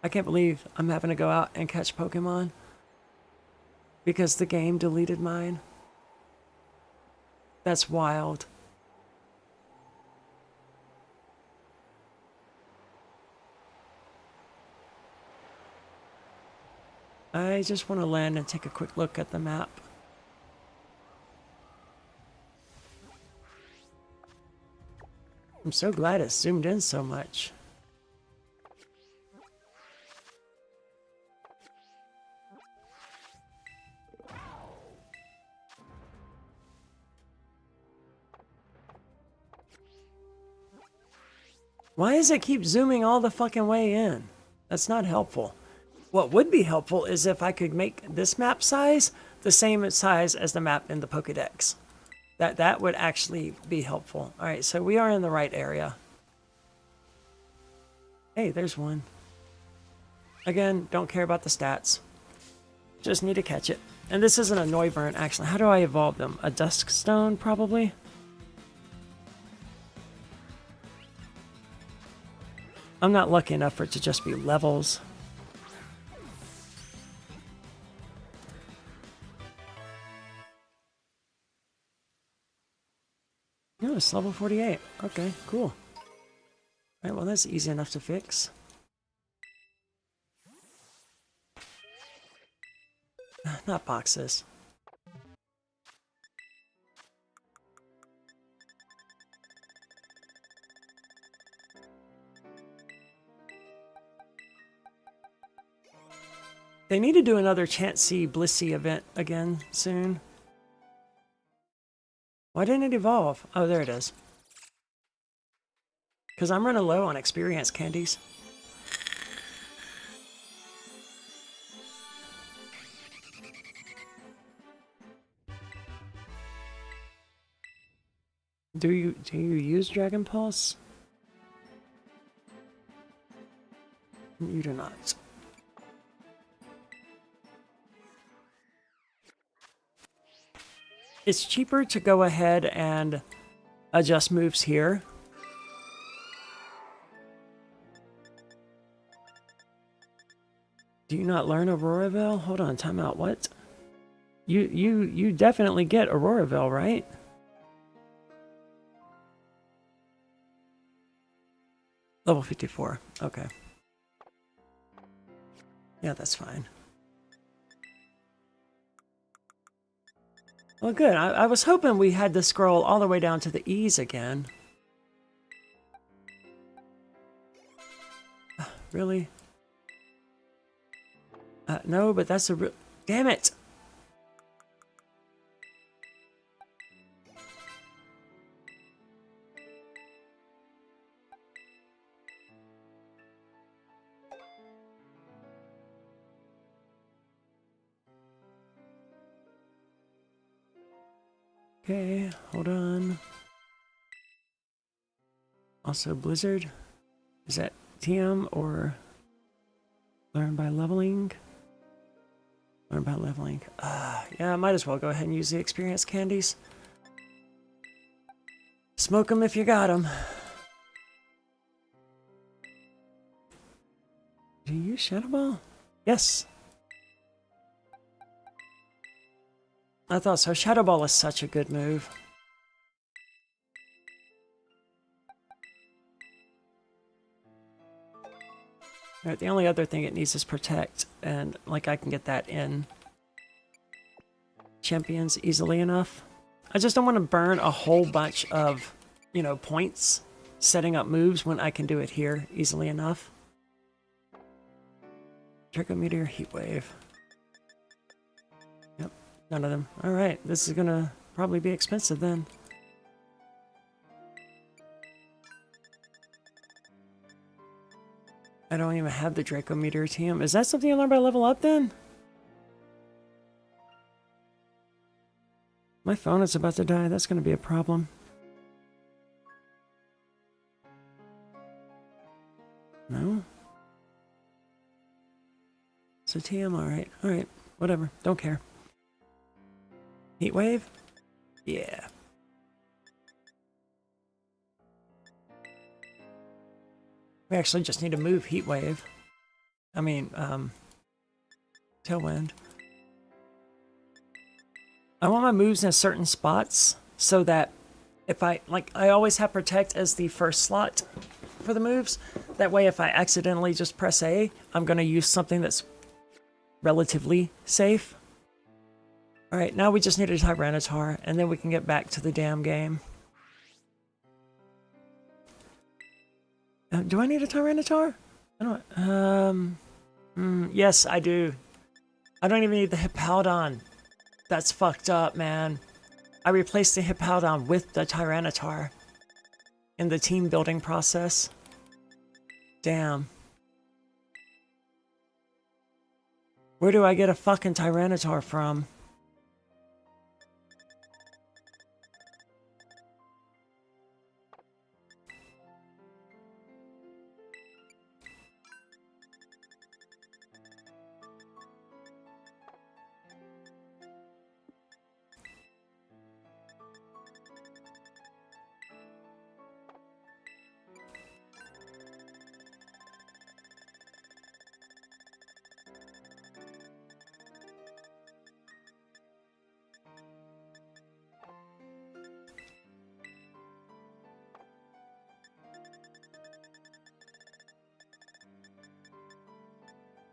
I can't believe I'm having to go out and catch Pokemon because the game deleted mine. That's wild. I just want to land and take a quick look at the map. I'm so glad it zoomed in so much. Why does it keep zooming all the fucking way in? That's not helpful. What would be helpful is if I could make this map size the same size as the map in the Pokédex. That would actually be helpful. All right, so we are in the right area. Hey, there's one. Again, don't care about the stats. Just need to catch it. And this isn't a Noivern, actually. How do I evolve them? A Duskstone, probably? I'm not lucky enough for it to just be levels. No, it's level 48. Okay, cool. Alright, well that's easy enough to fix. Not boxes. They need to do another Chansey Blissey event again soon. Why didn't it evolve? Oh, there it is. Because I'm running low on experience candies. Do you use Dragon Pulse? You do not. It's cheaper to go ahead and adjust moves here. Do you not learn Auroraville? Hold on, time out. What? You definitely get Auroraville, right? Level 54. Okay. Yeah, that's fine. Well, good. I was hoping we had to scroll all the way down to the E's again. Really? No, but that's a real... Damn it! Okay, hold on. Also, Blizzard. Is that TM or learn by leveling? Learn by leveling. Yeah, I might as well go ahead and use the experience candies. Smoke them if you got them. Do you use Shadow Ball? Yes. I thought so. Shadow Ball is such a good move. Alright, the only other thing it needs is Protect, and like I can get that in Champions easily enough. I just don't want to burn a whole bunch of, you know, points setting up moves when I can do it here easily enough. Draco Meteor, Heat Wave. Yep, none of them. Alright, this is gonna probably be expensive then. I don't even have the Draco Meteor TM. Is that something you learn by level up then? My phone is about to die. That's going to be a problem. No? So TM, alright. Alright, whatever. Don't care. Heat Wave? Yeah. We actually just need to move Heat Wave. I mean, Tailwind. I want my moves in certain spots so that if I always have Protect as the first slot for the moves. That way, if I accidentally just press A, I'm going to use something that's relatively safe. Alright, now we just need a Tyranitar, and then we can get back to the damn game. Do I need a Tyranitar? I don't... yes, I do. I don't even need the Hippowdon. That's fucked up, man. I replaced the Hippowdon with the Tyranitar in the team building process. Damn. Where do I get a fucking Tyranitar from?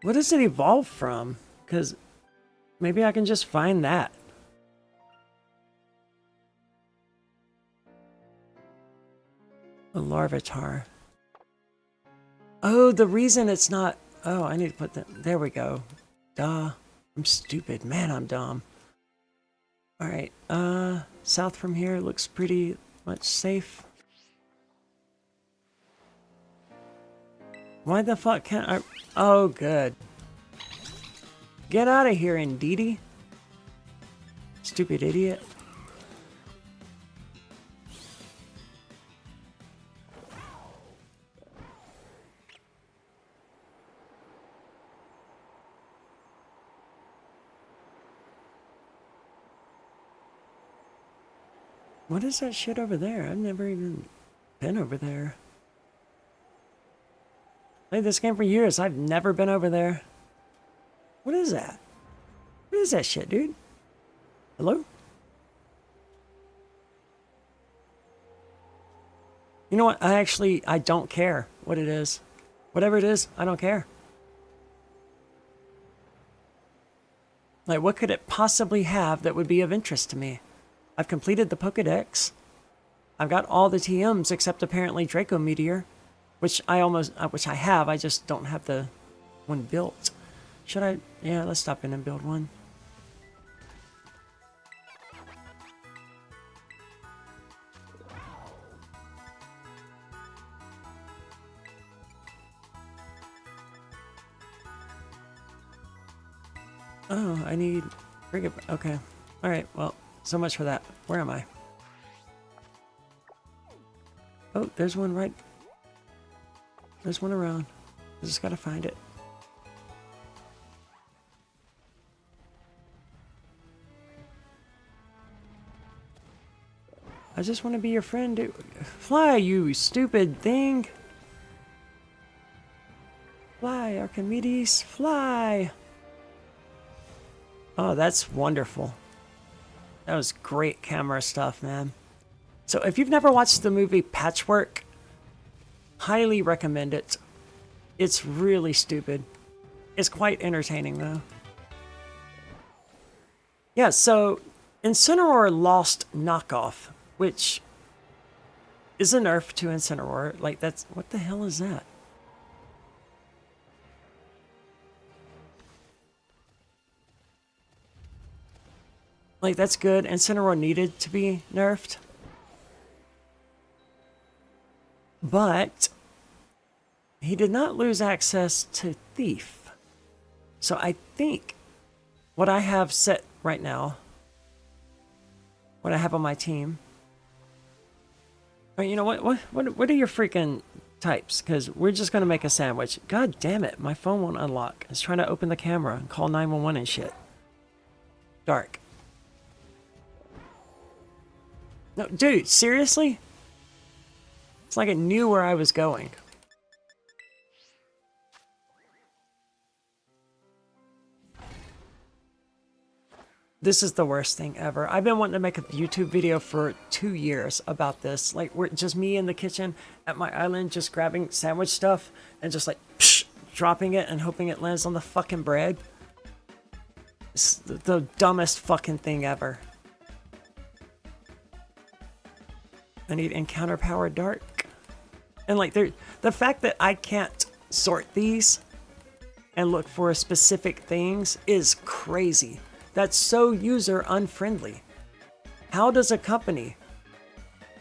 What does it evolve from? Because maybe I can just find that. A Larvitar. Oh, the reason it's not... Oh, I need to put that... There we go. Duh. I'm stupid. Man, I'm dumb. Alright, south from here looks pretty much safe. Why the fuck can't I... Oh, good. Get out of here, Indeedee. Stupid idiot. What is that shit over there? I've never even been over there. Played this game for years. I've never been over there. What is that? What is that shit, dude? Hello? You know what? I don't care what it is. Whatever it is, I don't care. Like, what could it possibly have that would be of interest to me? I've completed the Pokedex. I've got all the TMs except apparently Draco Meteor. Which I have, I just don't have the one built. Should I? Yeah, let's stop in and build one. Oh, I need... Okay. Alright, well, so much for that. Where am I? Oh, there's one right... There's one around. I just gotta find it. I just want to be your friend, dude. Fly, you stupid thing! Fly, Archimedes, fly! Oh, that's wonderful. That was great camera stuff, man. So if you've never watched the movie Patchwork, highly recommend it. It's really stupid. It's quite entertaining, though. Yeah, so Incineroar lost Knockoff, which is a nerf to Incineroar. Like, that's... What the hell is that? Like, that's good. Incineroar needed to be nerfed. But he did not lose access to Thief. So I think what I have set right now, what I have on my team. All right, you know what are your freaking types? Because we're just going to make a sandwich. God damn it, my phone won't unlock. It's trying to open the camera and call 911 and shit. Dark. No, dude, seriously? It's like it knew where I was going. This is the worst thing ever. I've been wanting to make a YouTube video for 2 years about this. Like, we're just me in the kitchen at my island, just grabbing sandwich stuff and just like psh, dropping it and hoping it lands on the fucking bread. It's the dumbest fucking thing ever. I need encounter power dark. And like, the fact that I can't sort these and look for specific things is crazy. That's so user unfriendly. How does a company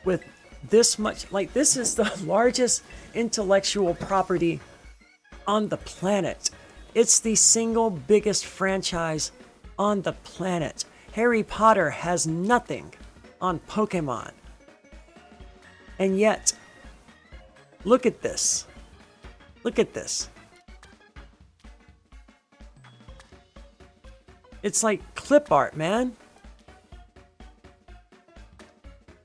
with this much, like, this is the largest intellectual property on the planet. It's the single biggest franchise on the planet. Harry Potter has nothing on Pokemon. And yet, look at this. Look at this. It's like clip art, man.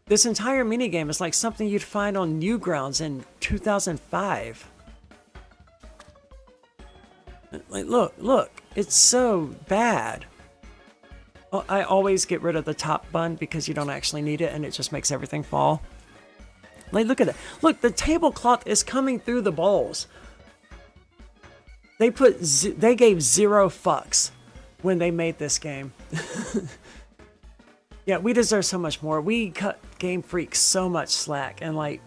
This entire minigame is like something you'd find on Newgrounds in 2005. Like, look, it's so bad. Oh, I always get rid of the top bun because you don't actually need it and it just makes everything fall. Like, look at that. Look, the tablecloth is coming through the bowls. They gave 0 fucks when they made this game. Yeah, we deserve so much more. We cut Game Freak so much slack, and like,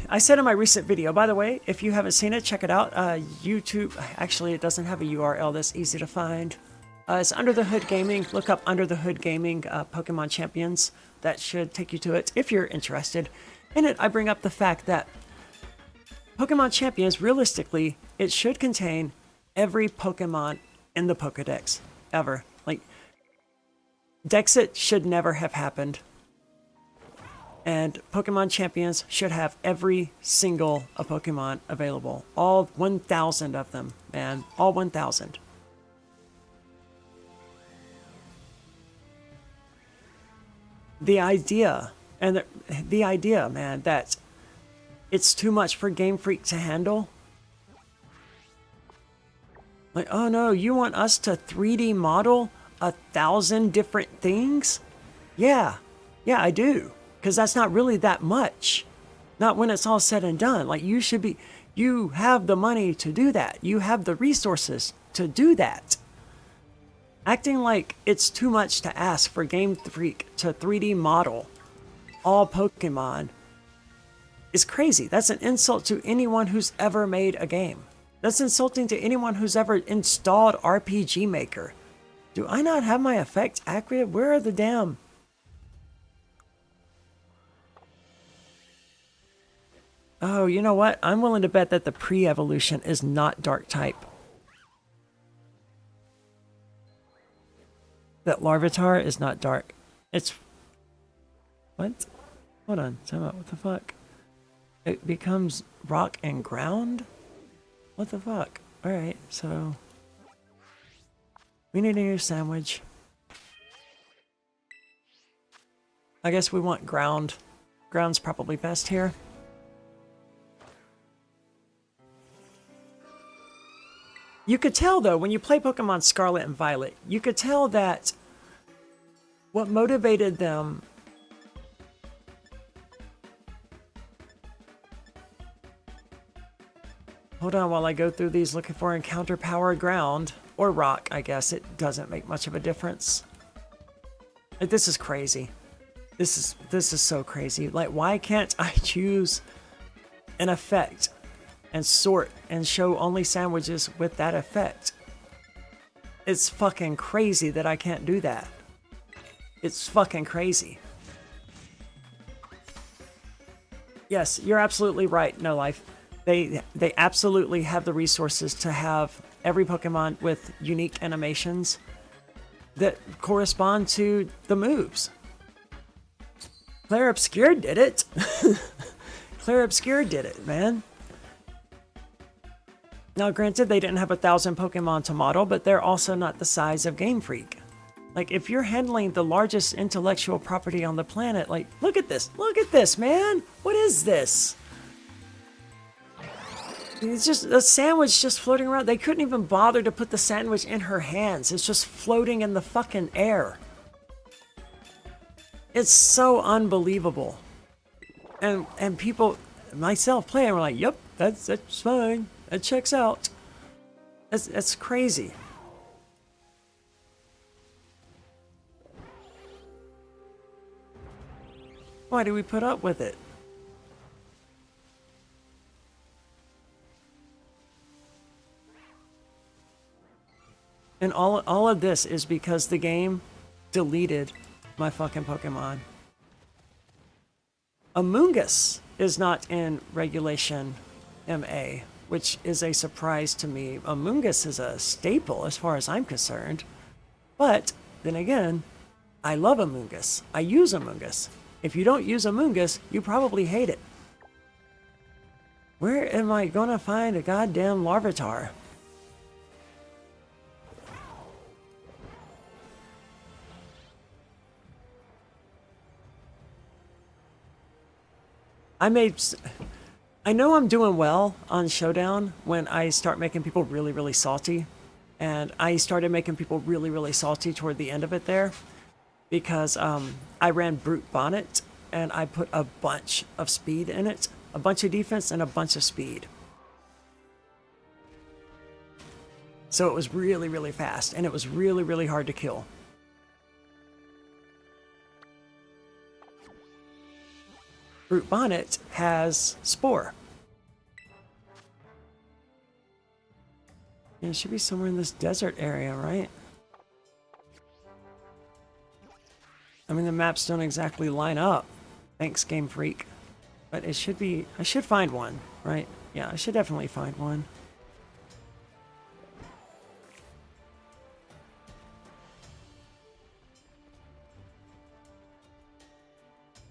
I said in my recent video, by the way, if you haven't seen it, check it out. YouTube, actually it doesn't have a URL that's easy to find. It's Under the Hood Gaming. Look up Under the Hood Gaming Pokemon Champions. That should take you to it if you're interested. In it, I bring up the fact that Pokemon Champions, realistically, it should contain every Pokemon in the Pokedex ever. Like, Dexit should never have happened. And Pokemon Champions should have every single Pokemon available. All 1,000 of them, man. All 1,000. The idea, and the idea, man, that it's too much for Game Freak to handle. Like, oh no, you want us to 3D model 1,000 different things? Yeah, I do. Because that's not really that much. Not when it's all said and done. Like, you have the money to do that. You have the resources to do that. Acting like it's too much to ask for Game Freak to 3D model all Pokemon is crazy. That's an insult to anyone who's ever made a game. That's insulting to anyone who's ever installed RPG Maker. Do I not have my effects accurate? Where are the damn... Oh, you know what? I'm willing to bet that the pre-evolution is not dark type. That Larvitar is not dark. It's... What? Hold on. Time out. What the fuck? It becomes rock and ground? What the fuck? Alright, so... We need a new sandwich. I guess we want ground. Ground's probably best here. You could tell, though, when you play Pokemon Scarlet and Violet, you could tell that what motivated them... Hold on while I go through these looking for encounter power ground. Or rock, I guess. It doesn't make much of a difference. Like, this is crazy. This is so crazy. Like, why can't I choose an effect and sort and show only sandwiches with that effect? It's fucking crazy that I can't do that. It's fucking crazy. Yes, you're absolutely right, No Life. They absolutely have the resources to have every Pokemon with unique animations that correspond to the moves. Claire Obscure did it. Claire Obscure did it, man. Now, granted, they didn't have 1,000 Pokemon to model, but they're also not the size of Game Freak. Like, if you're handling the largest intellectual property on the planet, like, look at this, man. What is this? It's just a sandwich just floating around. They couldn't even bother to put the sandwich in her hands. It's just floating in the fucking air. It's so unbelievable. And people, myself playing, were like, "Yep, that's fine. That checks out." That's crazy. Why do we put up with it? And all of this is because the game deleted my fucking Pokemon. Amoonguss is not in Regulation MA, which is a surprise to me. Amoonguss is a staple as far as I'm concerned. But then again, I love Amoonguss. I use Amoonguss. If you don't use Amoonguss, you probably hate it. Where am I gonna find a goddamn Larvitar? I know I'm doing well on Showdown when I start making people really, really salty. And I started making people really, really salty toward the end of it there. Because I ran Brute Bonnet and I put a bunch of speed in it. A bunch of defense and a bunch of speed. So it was really, really fast. And it was really, really hard to kill. Brute Bonnet has Spore. And it should be somewhere in this desert area, right? I mean, the maps don't exactly line up. Thanks, Game Freak. But it should be... I should find one, right? Yeah, I should definitely find one.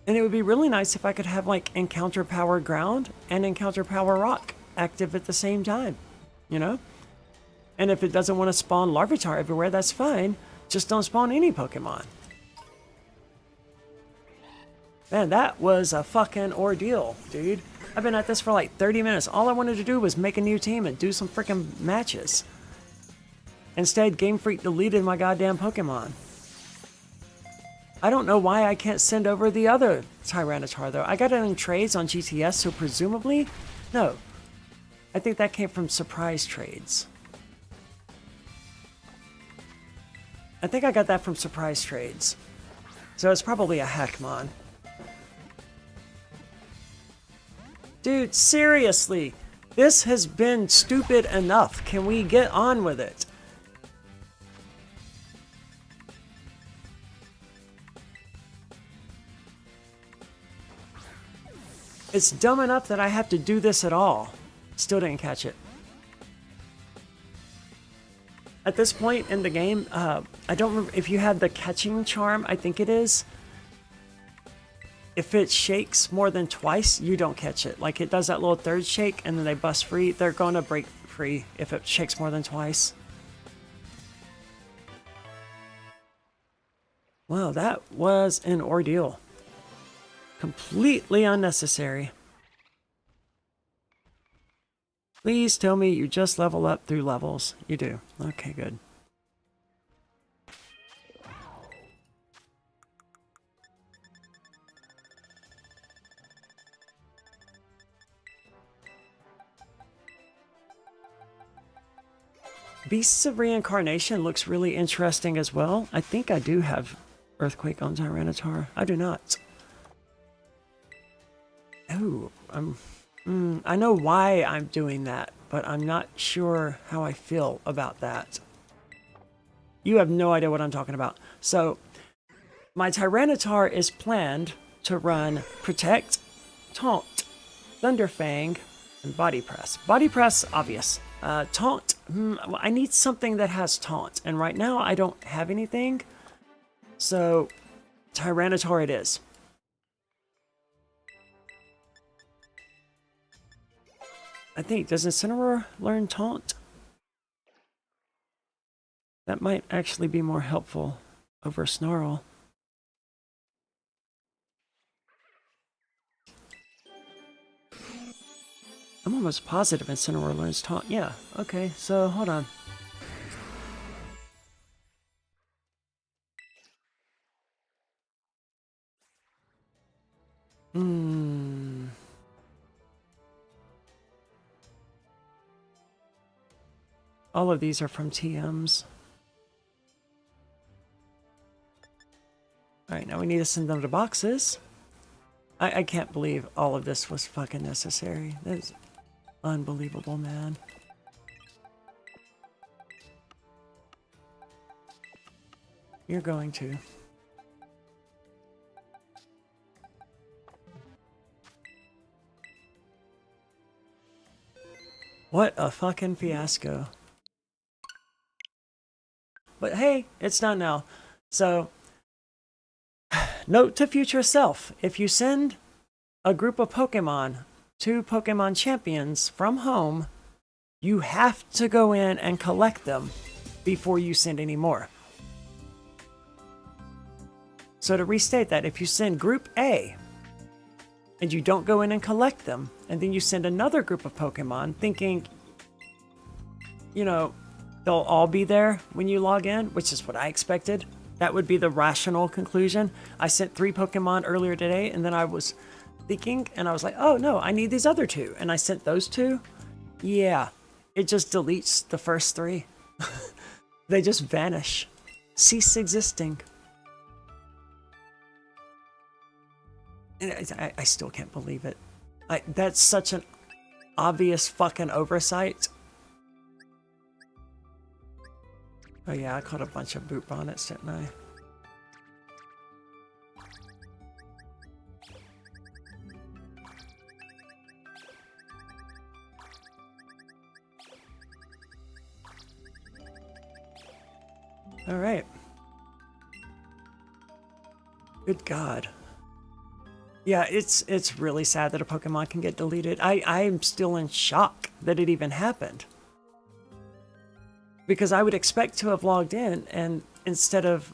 And it would be really nice if I could have, like, Encounter Power Ground and Encounter Power Rock active at the same time. You know? And if it doesn't want to spawn Larvitar everywhere, that's fine. Just don't spawn any Pokemon. Man, that was a fucking ordeal, dude. I've been at this for like 30 minutes. All I wanted to do was make a new team and do some freaking matches. Instead, Game Freak deleted my goddamn Pokemon. I don't know why I can't send over the other Tyranitar, though. I got it in trades on GTS, so presumably... No. I think that came from surprise trades. I think I got that from surprise trades. So it's probably a Hackmon. Dude, seriously. This has been stupid enough. Can we get on with it? It's dumb enough that I have to do this at all. Still didn't catch it. At this point in the game, I don't remember if you had the catching charm, I think it is. If it shakes more than twice, you don't catch it. Like, it does that little third shake and then they bust free. They're going to break free if it shakes more than twice. Wow, that was an ordeal. Completely unnecessary. Please tell me you just level up through levels. You do. Okay, good. Beasts of Reincarnation looks really interesting as well. I think I do have Earthquake on Tyranitar. I do not. Oh, I know why I'm doing that, but I'm not sure how I feel about that. You have no idea what I'm talking about. So, my Tyranitar is planned to run Protect, Taunt, Thunderfang, and Body Press. Body Press, obvious. Taunt, I need something that has Taunt, and right now I don't have anything. So, Tyranitar it is. I think, does Incineroar learn Taunt? That might actually be more helpful over Snarl. I'm almost positive Incineroar learns Taunt. Yeah, okay, so hold on. All of these are from TMs. Alright, now we need to send them to boxes. I can't believe all of this was fucking necessary. That is unbelievable, man. You're going to. What a fucking fiasco. But hey, it's done now. So, note to future self, if you send a group of Pokemon to Pokemon champions from home, you have to go in and collect them before you send any more. So to restate that, if you send group A and you don't go in and collect them, and then you send another group of Pokemon thinking, you know, they'll all be there when you log in, which is what I expected. That would be the rational conclusion. I sent 3 Pokemon earlier today, and then I was thinking, and I was like, oh no, I need these other 2. And I sent those 2. Yeah, it just deletes the first 3. They just vanish. Cease existing. And I still can't believe it. That's such an obvious fucking oversight. Oh yeah, I caught a bunch of boot bonnets, didn't I? All right. Good God. Yeah, it's really sad that a Pokemon can get deleted. I'm still in shock that it even happened. Because I would expect to have logged in, and instead of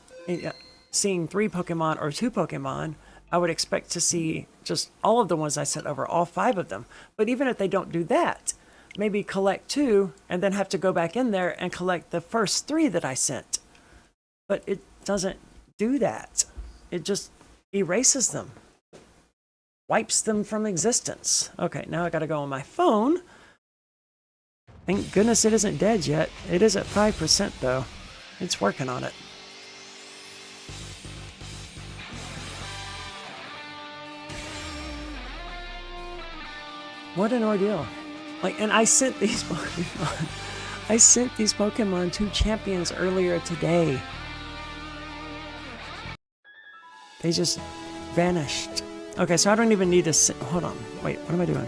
seeing 3 Pokemon or 2 Pokemon, I would expect to see just all of the ones I sent over, all 5 of them. But even if they don't do that, maybe collect 2 and then have to go back in there and collect the first 3 that I sent. But it doesn't do that. It just erases them. Wipes them from existence. Okay, now I gotta go on my phone. Thank goodness it isn't dead yet. It is at 5% though. It's working on it. What an ordeal. Like, and I sent these Pokemon. I sent these Pokemon to champions earlier today. They just vanished. Okay, so I don't even need to hold on. Wait, what am I doing?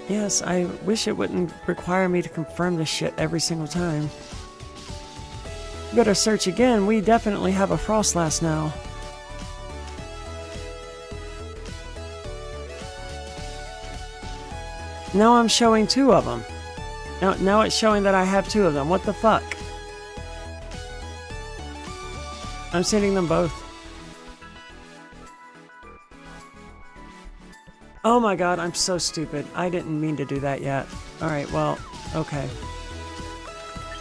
Yes, I wish it wouldn't require me to confirm this shit every single time. Better search again. We definitely have a Frostlass now. Now I'm showing 2 of them. Now it's showing that I have 2 of them. What the fuck? I'm sending them both. Oh my god, I'm so stupid. I didn't mean to do that yet. Alright, well, okay.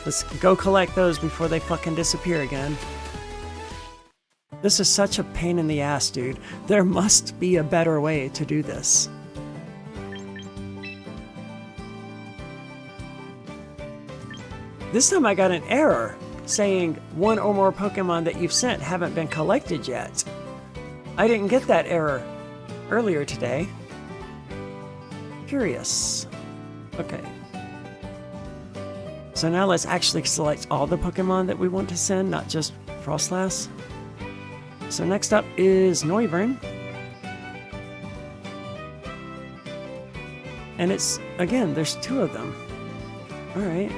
Let's go collect those before they fucking disappear again. This is such a pain in the ass, dude. There must be a better way to do this. This time I got an error saying 1 or more Pokemon that you've sent haven't been collected yet. I didn't get that error earlier today. Curious. Okay. So now let's actually select all the Pokemon that we want to send, not just Frostlass. So next up is Noivern. And it's, again, there's 2 of them. Alright.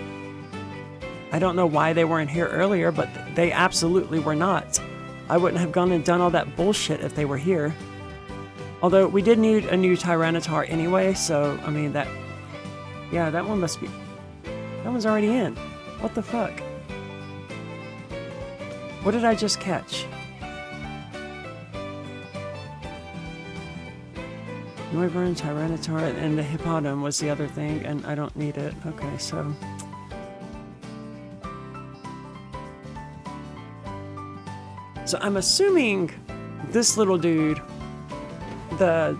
I don't know why they weren't here earlier, but they absolutely were not. I wouldn't have gone and done all that bullshit if they were here. Although, we did need a new Tyranitar anyway, so, I mean, that... Yeah, that one must be... That one's already in. What the fuck? What did I just catch? Noivern, Tyranitar, and the Hippodon was the other thing, and I don't need it. Okay, so... So I'm assuming this little dude, the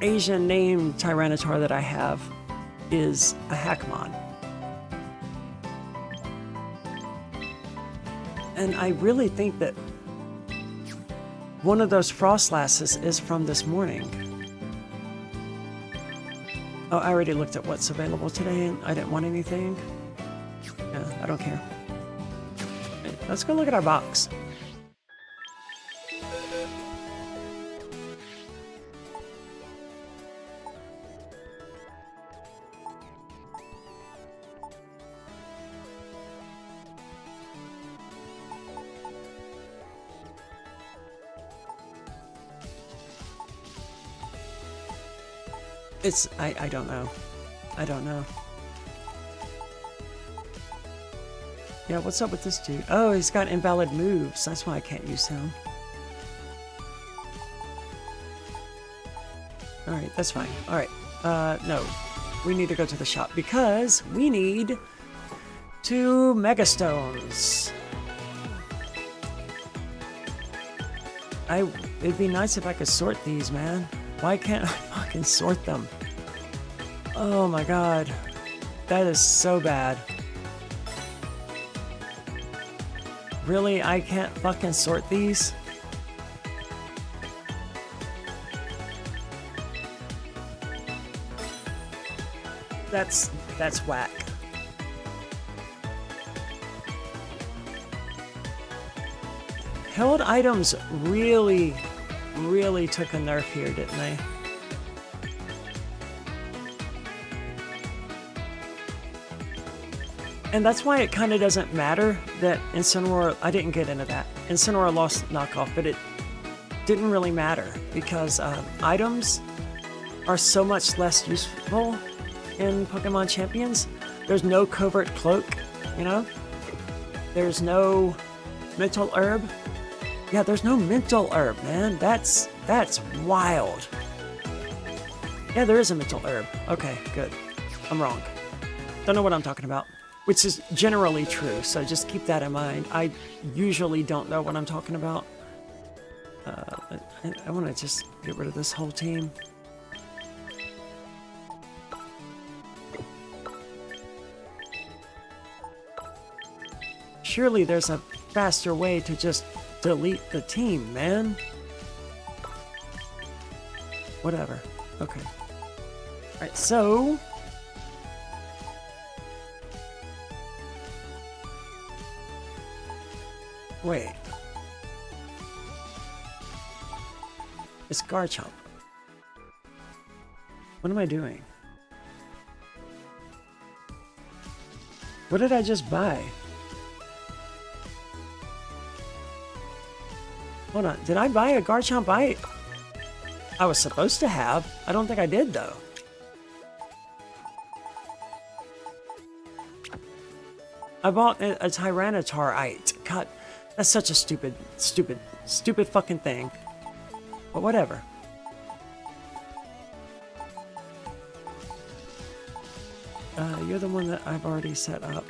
Asian name Tyranitar that I have, is a Hackmon. And I really think that one of those Frostlasses is from this morning. Oh, I already looked at what's available today and I didn't want anything. Yeah, I don't care. Okay, let's go look at our box. I don't know. I don't know. Yeah, what's up with this dude? Oh, he's got invalid moves. That's why I can't use him. Alright, that's fine. Alright. No. We need to go to the shop because we need 2 Megastones. It'd be nice if I could sort these, man. Why can't I fucking sort them? Oh my god. That is so bad. Really? I can't fucking sort these? That's whack. Held items really took a nerf here, didn't they? And that's why it kind of doesn't matter that Incineroar, I didn't get into that. Incineroar lost knockoff, but it didn't really matter because items are so much less useful in Pokemon Champions. There's no covert cloak, you know? There's no mental herb. Yeah, there's no mental herb, man. That's wild. Yeah, there is a mental herb. Okay, good. I'm wrong. Don't know what I'm talking about. Which is generally true, so just keep that in mind. I usually don't know what I'm talking about. I want to just get rid of this whole team. Surely there's a faster way to just delete the team, man. Whatever. Okay. Alright, so... Wait. It's Garchomp. What am I doing? What did I just buy? Hold on, did I buy a Garchomp I was supposed to have? I don't think I did, though. I bought a Tyranitar-ite. God, that's such a stupid fucking thing. But whatever. You're the one that I've already set up.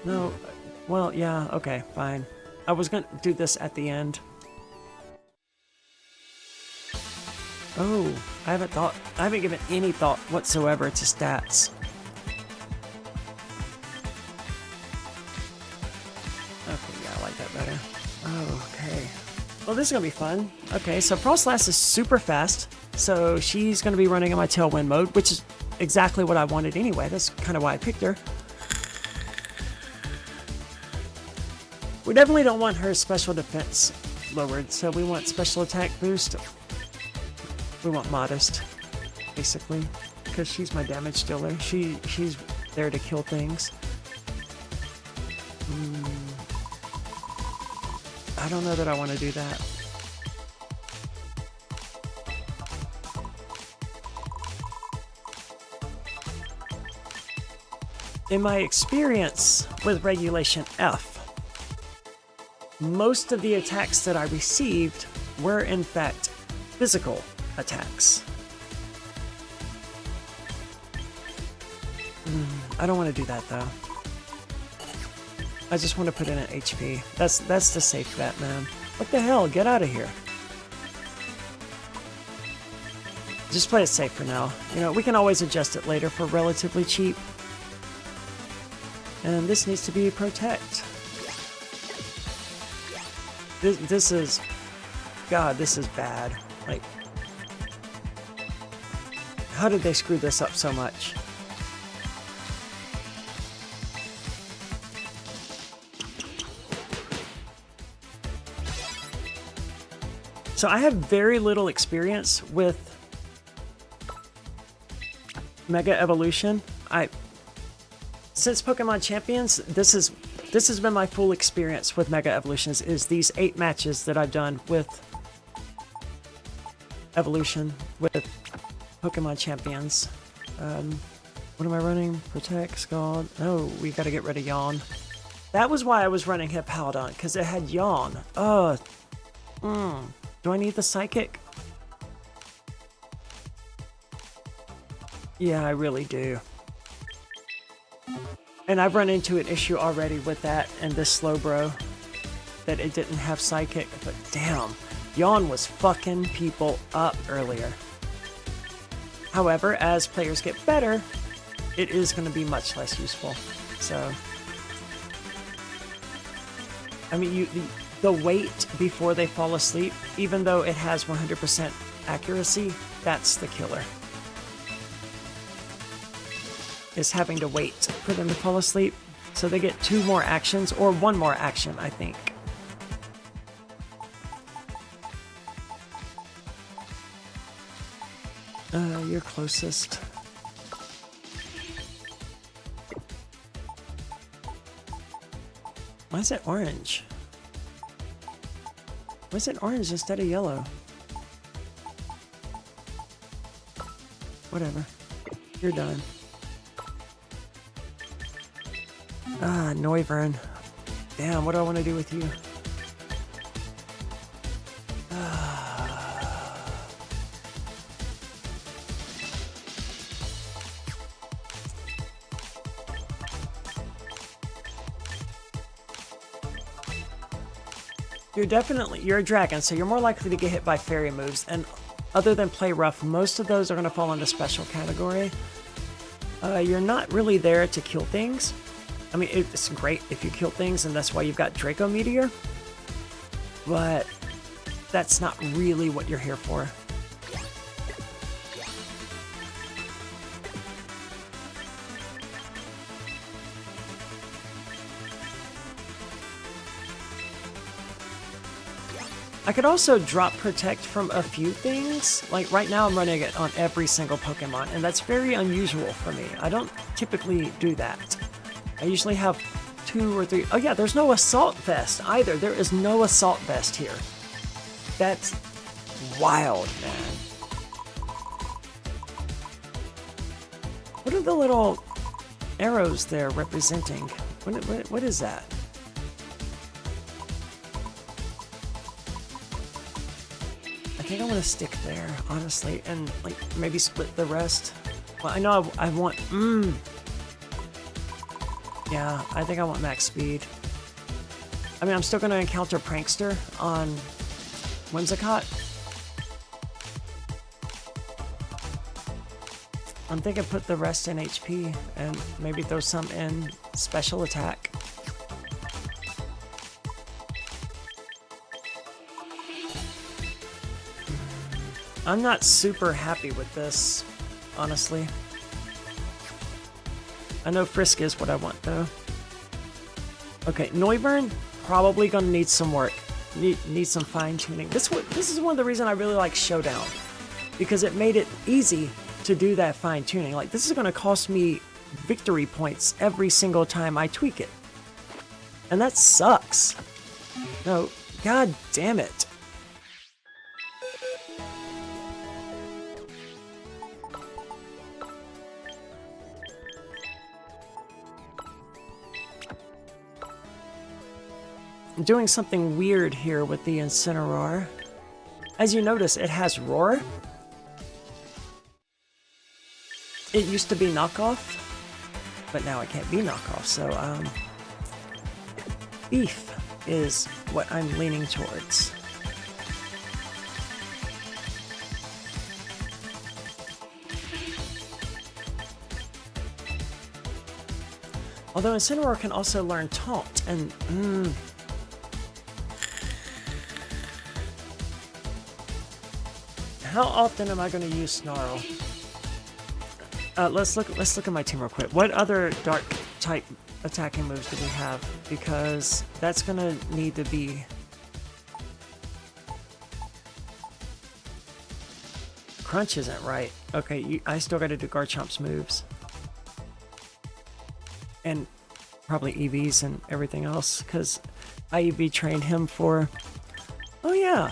No, well, yeah, okay, fine. I was gonna do this at the end. Oh, I haven't given any thought whatsoever to stats. Okay, yeah, I like that better. Oh, okay. Well, this is gonna be fun. Okay, so Frostlass is super fast, so she's gonna be running in my Tailwind mode, which is exactly what I wanted anyway. That's kind of why I picked her. We definitely don't want her special defense lowered, so we want special attack boost. We want modest, basically, because she's my damage dealer. She's there to kill things. I don't know that I want to do that. In my experience with Regulation F, most of the attacks that I received were in fact physical attacks. I don't want to do that though. I just want to put in an HP. That's the safe bet, man. What the hell? Get out of here. Just play it safe for now. You know, we can always adjust it later for relatively cheap. And this needs to be protect. This is... God, this is bad. Like... How did they screw this up so much? So I have very little experience with Mega Evolution. Since Pokemon Champions, this has been my full experience with Mega Evolutions, is these 8 matches that I've done with Evolution, with Pokemon Champions. What am I running? Protect, Scald. Oh, we gotta get rid of Yawn. That was why I was running Hippowdon, because it had Yawn. Do I need the Psychic? Yeah, I really do. And I've run into an issue already with that and this Slowbro, that it didn't have Psychic, but damn, Yawn was fucking people up earlier. However, as players get better, it is going to be much less useful. So, I mean, the wait before they fall asleep, even though it has 100% accuracy, that's the killer. Is having to wait for them to fall asleep. So they get 2 more actions, or 1 more action, I think. You're closest. Why is it orange? Why is it orange instead of yellow? Whatever. You're done. Ah, Noivern. Damn, what do I want to do with you? You're a dragon, so you're more likely to get hit by fairy moves, and other than play rough, most of those are going to fall into special category. You're not really there to kill things. I mean, it's great if you kill things, and that's why you've got Draco Meteor, but that's not really what you're here for. I could also drop Protect from a few things. Like right now I'm running it on every single Pokemon, and that's very unusual for me. I don't typically do that. I usually have 2 or 3. Oh yeah, there's no Assault Vest either. There is no Assault Vest here. That's wild, man. What are the little arrows there representing? What is that? I think I want to stick there, honestly, and like maybe split the rest. Well, I know I want... Yeah, I think I want max speed. I mean, I'm still going to encounter Prankster on Whimsicott. I'm thinking put the rest in HP and maybe throw some in special attack. I'm not super happy with this, honestly. I know Frisk is what I want, though. Okay, Noivern, probably gonna need some work. Need some fine-tuning. This is one of the reasons I really like Showdown, because it made it easy to do that fine-tuning. Like, this is gonna cost me victory points every single time I tweak it. And that sucks. No, god damn it. doing something weird here with the Incineroar. As you notice, it has Roar. It used to be knockoff, but now it can't be knockoff, so Beef is what I'm leaning towards. Although Incineroar can also learn Taunt, and how often am I going to use Snarl? Let's look at my team real quick. What other dark type attacking moves do we have? Because that's going to need to be... Crunch isn't right. Okay, I still got to do Garchomp's moves. And probably EVs and everything else, because I EV trained him for... Oh yeah!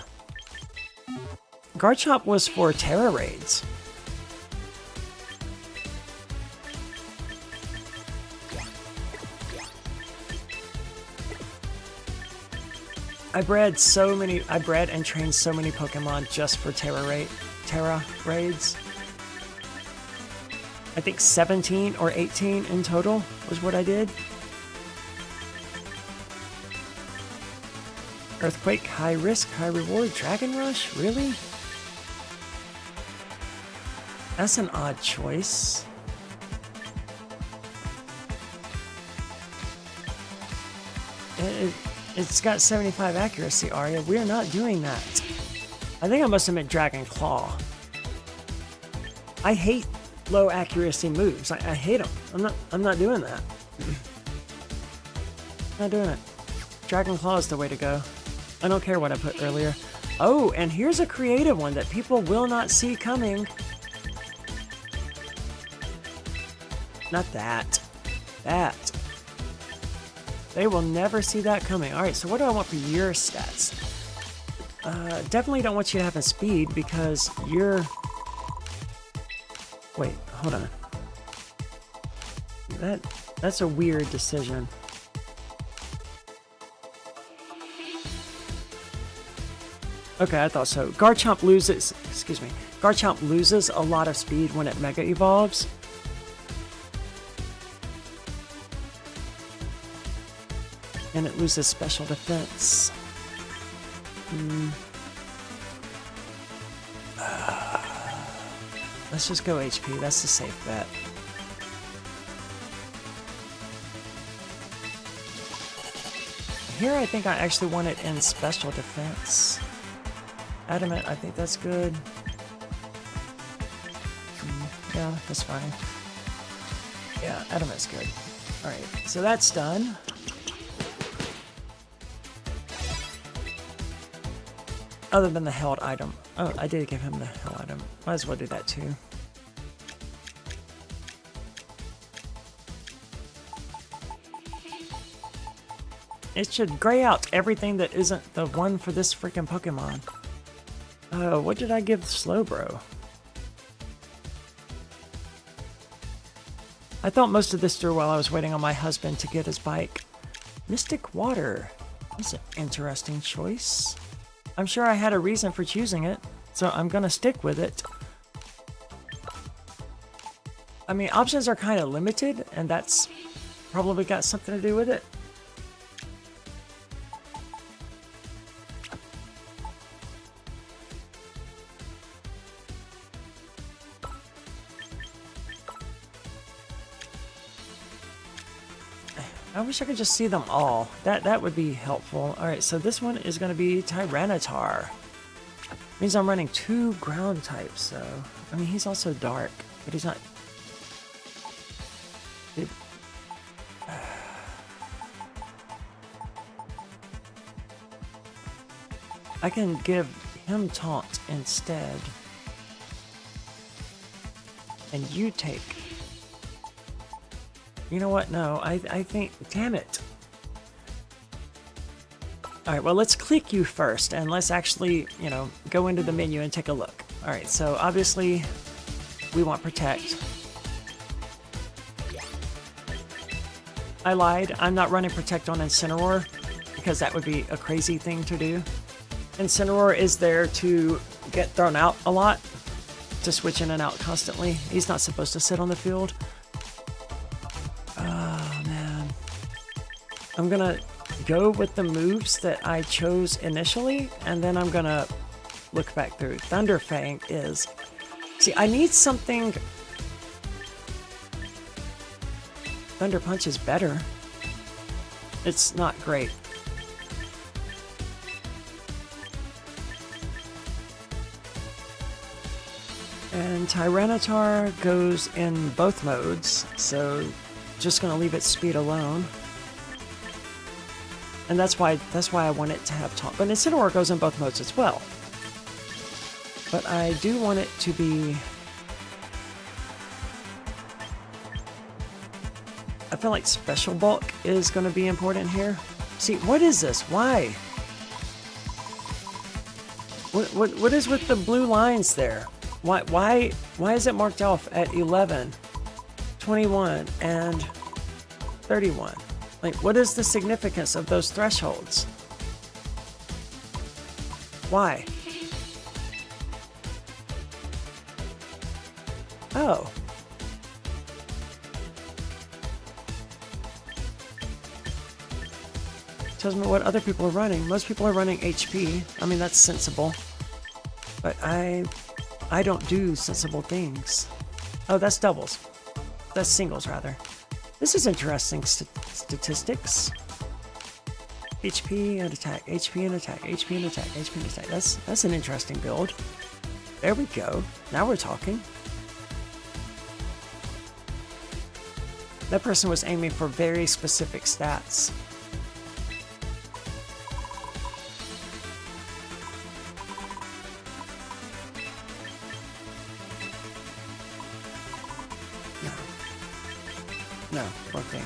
Garchomp was for Terra raids. I bred and trained so many Pokemon just for Terra raids. I think 17 or 18 in total was what I did. Earthquake, high risk, high reward, Dragon Rush, really? That's an odd choice. It's got 75 accuracy, Arya. We are not doing that. I think I must have meant Dragon Claw. I hate low accuracy moves. I hate them. I'm not doing that. Not doing it. Dragon Claw is the way to go. I don't care what I put earlier. Oh, and here's a creative one that people will not see coming. Not that. That. They will never see that coming. Alright, so what do I want for your stats? Definitely don't want you to have a speed because you're... Wait, hold on. That's a weird decision. Okay, I thought so. Garchomp loses... Excuse me. Garchomp loses a lot of speed when it Mega Evolves. And it loses special defense. Let's just go HP. That's the safe bet. Here I think I actually want it in special defense. Adamant, I think that's good. Yeah, that's fine. Yeah, Adamant's good. Alright, so that's done. Other than the held item. Oh, I did give him the held item. Might as well do that too. It should gray out everything that isn't the one for this freaking Pokemon. What did I give Slowbro? I thought most of this through while I was waiting on my husband to get his bike. Mystic Water. That's an interesting choice. I'm sure I had a reason for choosing it, so I'm gonna stick with it. I mean, options are kind of limited, and that's probably got something to do with it. I wish I could just see them all. That would be helpful. Alright, so this one is going to be Tyranitar. Means I'm running 2 ground types, so... I mean, he's also dark, but he's not... I can give him Taunt instead. And you take... You know what? No, I think... Damn it. Alright, well, let's click you first, and let's actually, you know, go into the menu and take a look. Alright, so obviously, we want Protect. I lied. I'm not running Protect on Incineroar, because that would be a crazy thing to do. Incineroar is there to get thrown out a lot, to switch in and out constantly. He's not supposed to sit on the field. Oh, man. I'm gonna go with the moves that I chose initially, and then I'm gonna look back through. Thunderfang is... See, I need something... Thunder Punch is better. It's not great. And Tyranitar goes in both modes, so just gonna leave its speed alone. And that's why I want it to have taunt. But Incineroar goes in both modes as well. But I do want it to be... I feel like Special Bulk is going to be important here. See, what is this? Why? What is with the blue lines there? Why is it marked off at 11, 21, and 31? Like, what is the significance of those thresholds? Why? Oh. Tells me what other people are running. Most people are running HP. I mean, that's sensible. But I don't do sensible things. Oh, that's doubles. That's singles, rather. This is interesting statistics. HP and attack, HP and attack, HP and attack, HP and attack. That's an interesting build. There we go. Now we're talking. That person was aiming for very specific stats. No, wrong thing.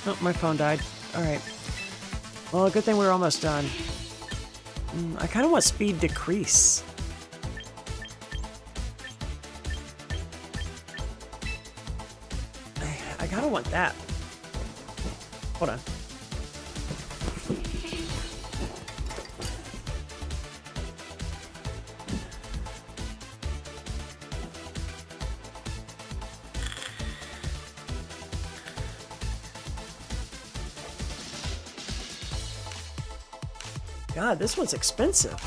Oh, my phone died. Alright. Well, good thing we're almost done. I kind of want speed decrease. I kind of want that. Hold on. God, this one's expensive.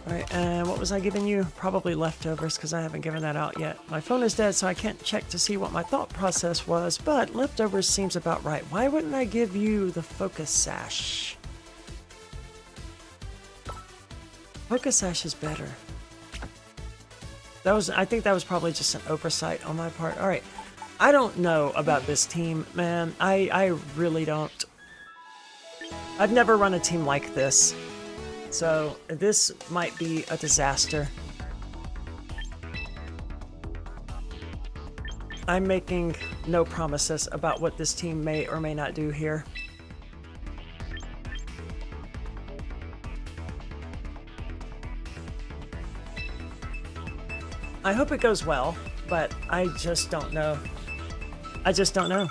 Alright, and what was I giving you? Probably leftovers, because I haven't given that out yet. My phone is dead, so I can't check to see what my thought process was, but leftovers seems about right. Why wouldn't I give you the Focus Sash? Focus Sash is better. I think that was probably just an oversight on my part. Alright. I don't know about this team, man. I really don't. I've never run a team like this. So, this might be a disaster. I'm making no promises about what this team may or may not do here. I hope it goes well, but I just don't know. I just don't know.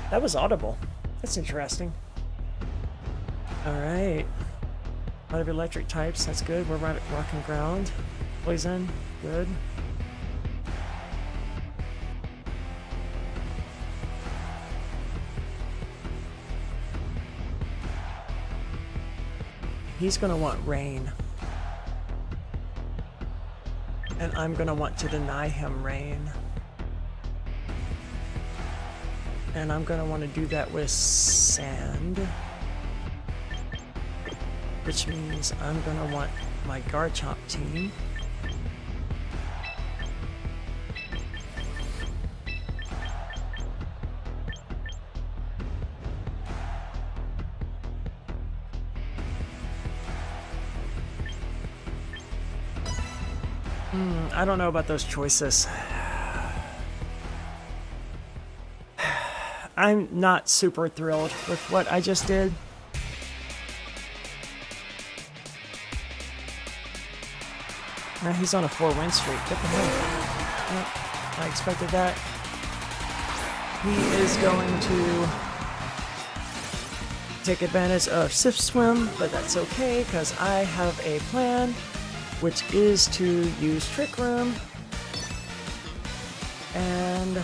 That was audible. That's interesting. Alright. A lot of electric types, that's good. We're rocking ground. Poison, good. He's gonna want rain. And I'm gonna want to deny him rain. And I'm gonna want to do that with sand. Which means I'm gonna want my Garchomp team. I don't know about those choices. I'm not super thrilled with what I just did. He's on a 4-win streak. Good for him. Yep, I expected that. He is going to take advantage of Sif Swim, but that's okay because I have a plan, which is to use Trick Room and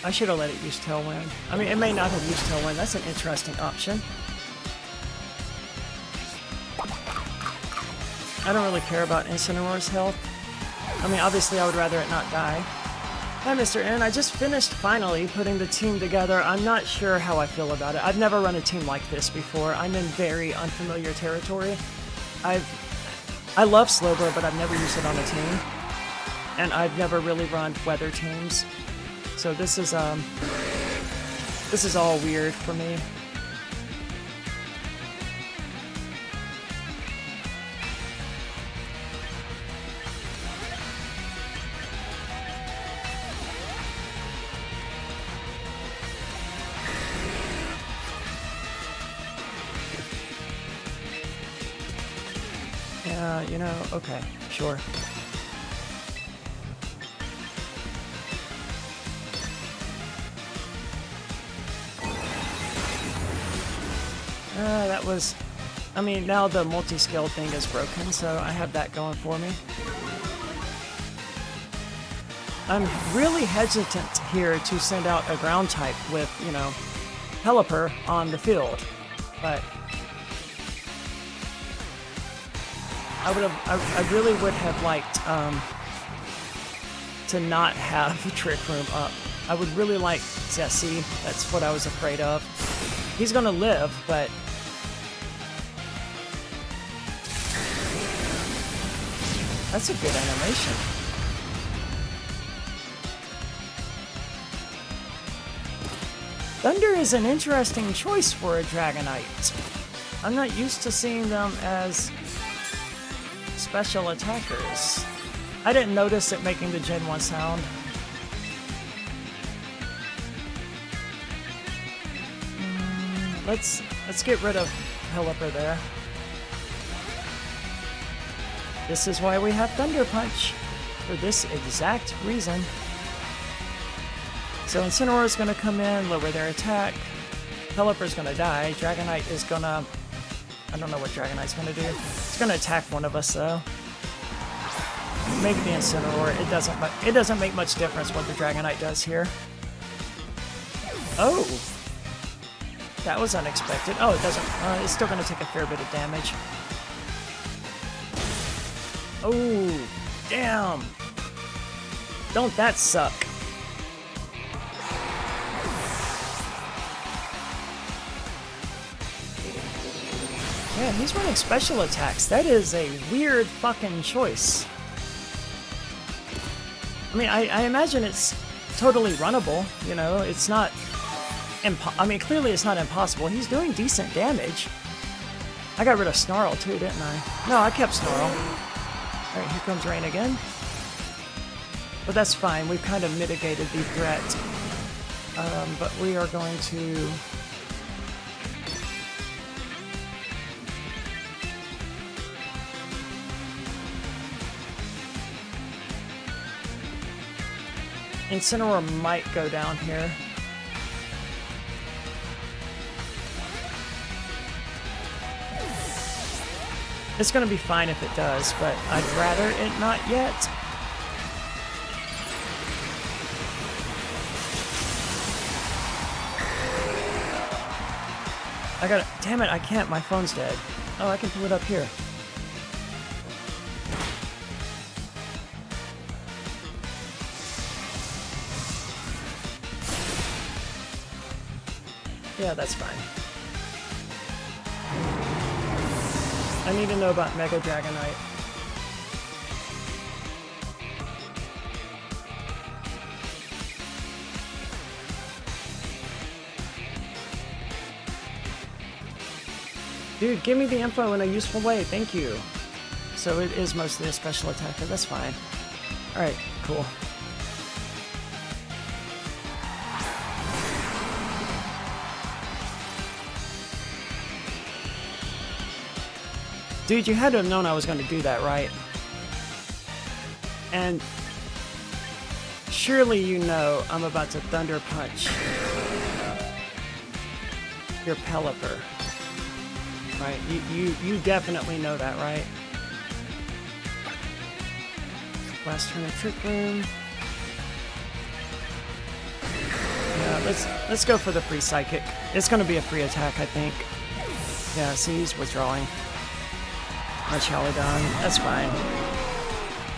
I should have let it use Tailwind. I mean, it may not have used Tailwind. That's an interesting option. I don't really care about Incineroar's health. I mean, obviously I would rather it not die. Hi, Mr. N. I just finished finally putting the team together. I'm not sure how I feel about it. I've never run a team like this before. I'm in very unfamiliar territory. I love Slowbro, but I've never used it on a team. And I've never really run weather teams. So this is all weird for me. Yeah, you know, okay, sure. That was... I mean, now the multi-skill thing is broken, so I have that going for me. I'm really hesitant here to send out a ground type with, you know, Pelipper on the field, but... I really would have liked to not have Trick Room up. I would really like Zessie. That's what I was afraid of. He's gonna live, but... That's a good animation. Thunder is an interesting choice for a Dragonite. I'm not used to seeing them as special attackers. I didn't notice it making the Gen 1 sound. Let's get rid of Pelipper there. This is why we have Thunder Punch, for this exact reason. So Incineroar is going to come in, lower their attack. Pelipper is going to die. Dragonite is going to... I don't know what Dragonite's going to do. It's going to attack one of us, though. Maybe the Incineroar. It doesn't make much difference what the Dragonite does here. Oh! That was unexpected. Oh, it doesn't... it's still going to take a fair bit of damage. Oh, damn! Don't that suck? Yeah, he's running special attacks. That is a weird fucking choice. I mean, I imagine it's totally runnable, you know? It's not... I mean, clearly it's not impossible. He's doing decent damage. I got rid of Snarl too, didn't I? No, I kept Snarl. Alright, here comes Rain again. But that's fine, we've kind of mitigated the threat. But we are going to... Incineroar might go down here. It's gonna be fine if it does, but I'd rather it not yet. I gotta... Damn it, I can't. My phone's dead. Oh, I can pull it up here. Yeah, that's fine. I need to know about Mega Dragonite. Dude, give me the info in a useful way, thank you. So it is mostly a special attacker, that's fine. Alright, cool. Dude, you had to have known I was going to do that, right? And surely you know I'm about to Thunder Punch your Pelipper. Right? You definitely know that, right? Last turn of Trick Room. Yeah, let's go for the free Psychic. It's going to be a free attack, I think. Yeah, see, he's withdrawing. My Chalidon, that's fine.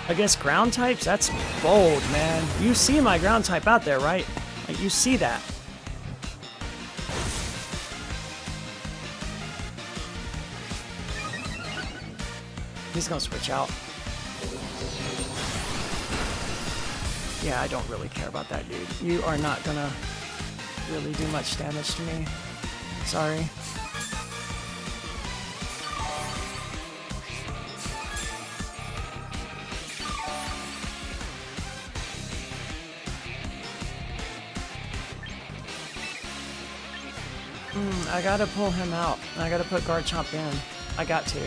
Against ground types, that's bold, man. You see my ground type out there, right? Like, you see that. He's gonna switch out. Yeah, I don't really care about that, dude. You are not gonna really do much damage to me. Sorry. I gotta pull him out. I gotta put Garchomp in. I got to.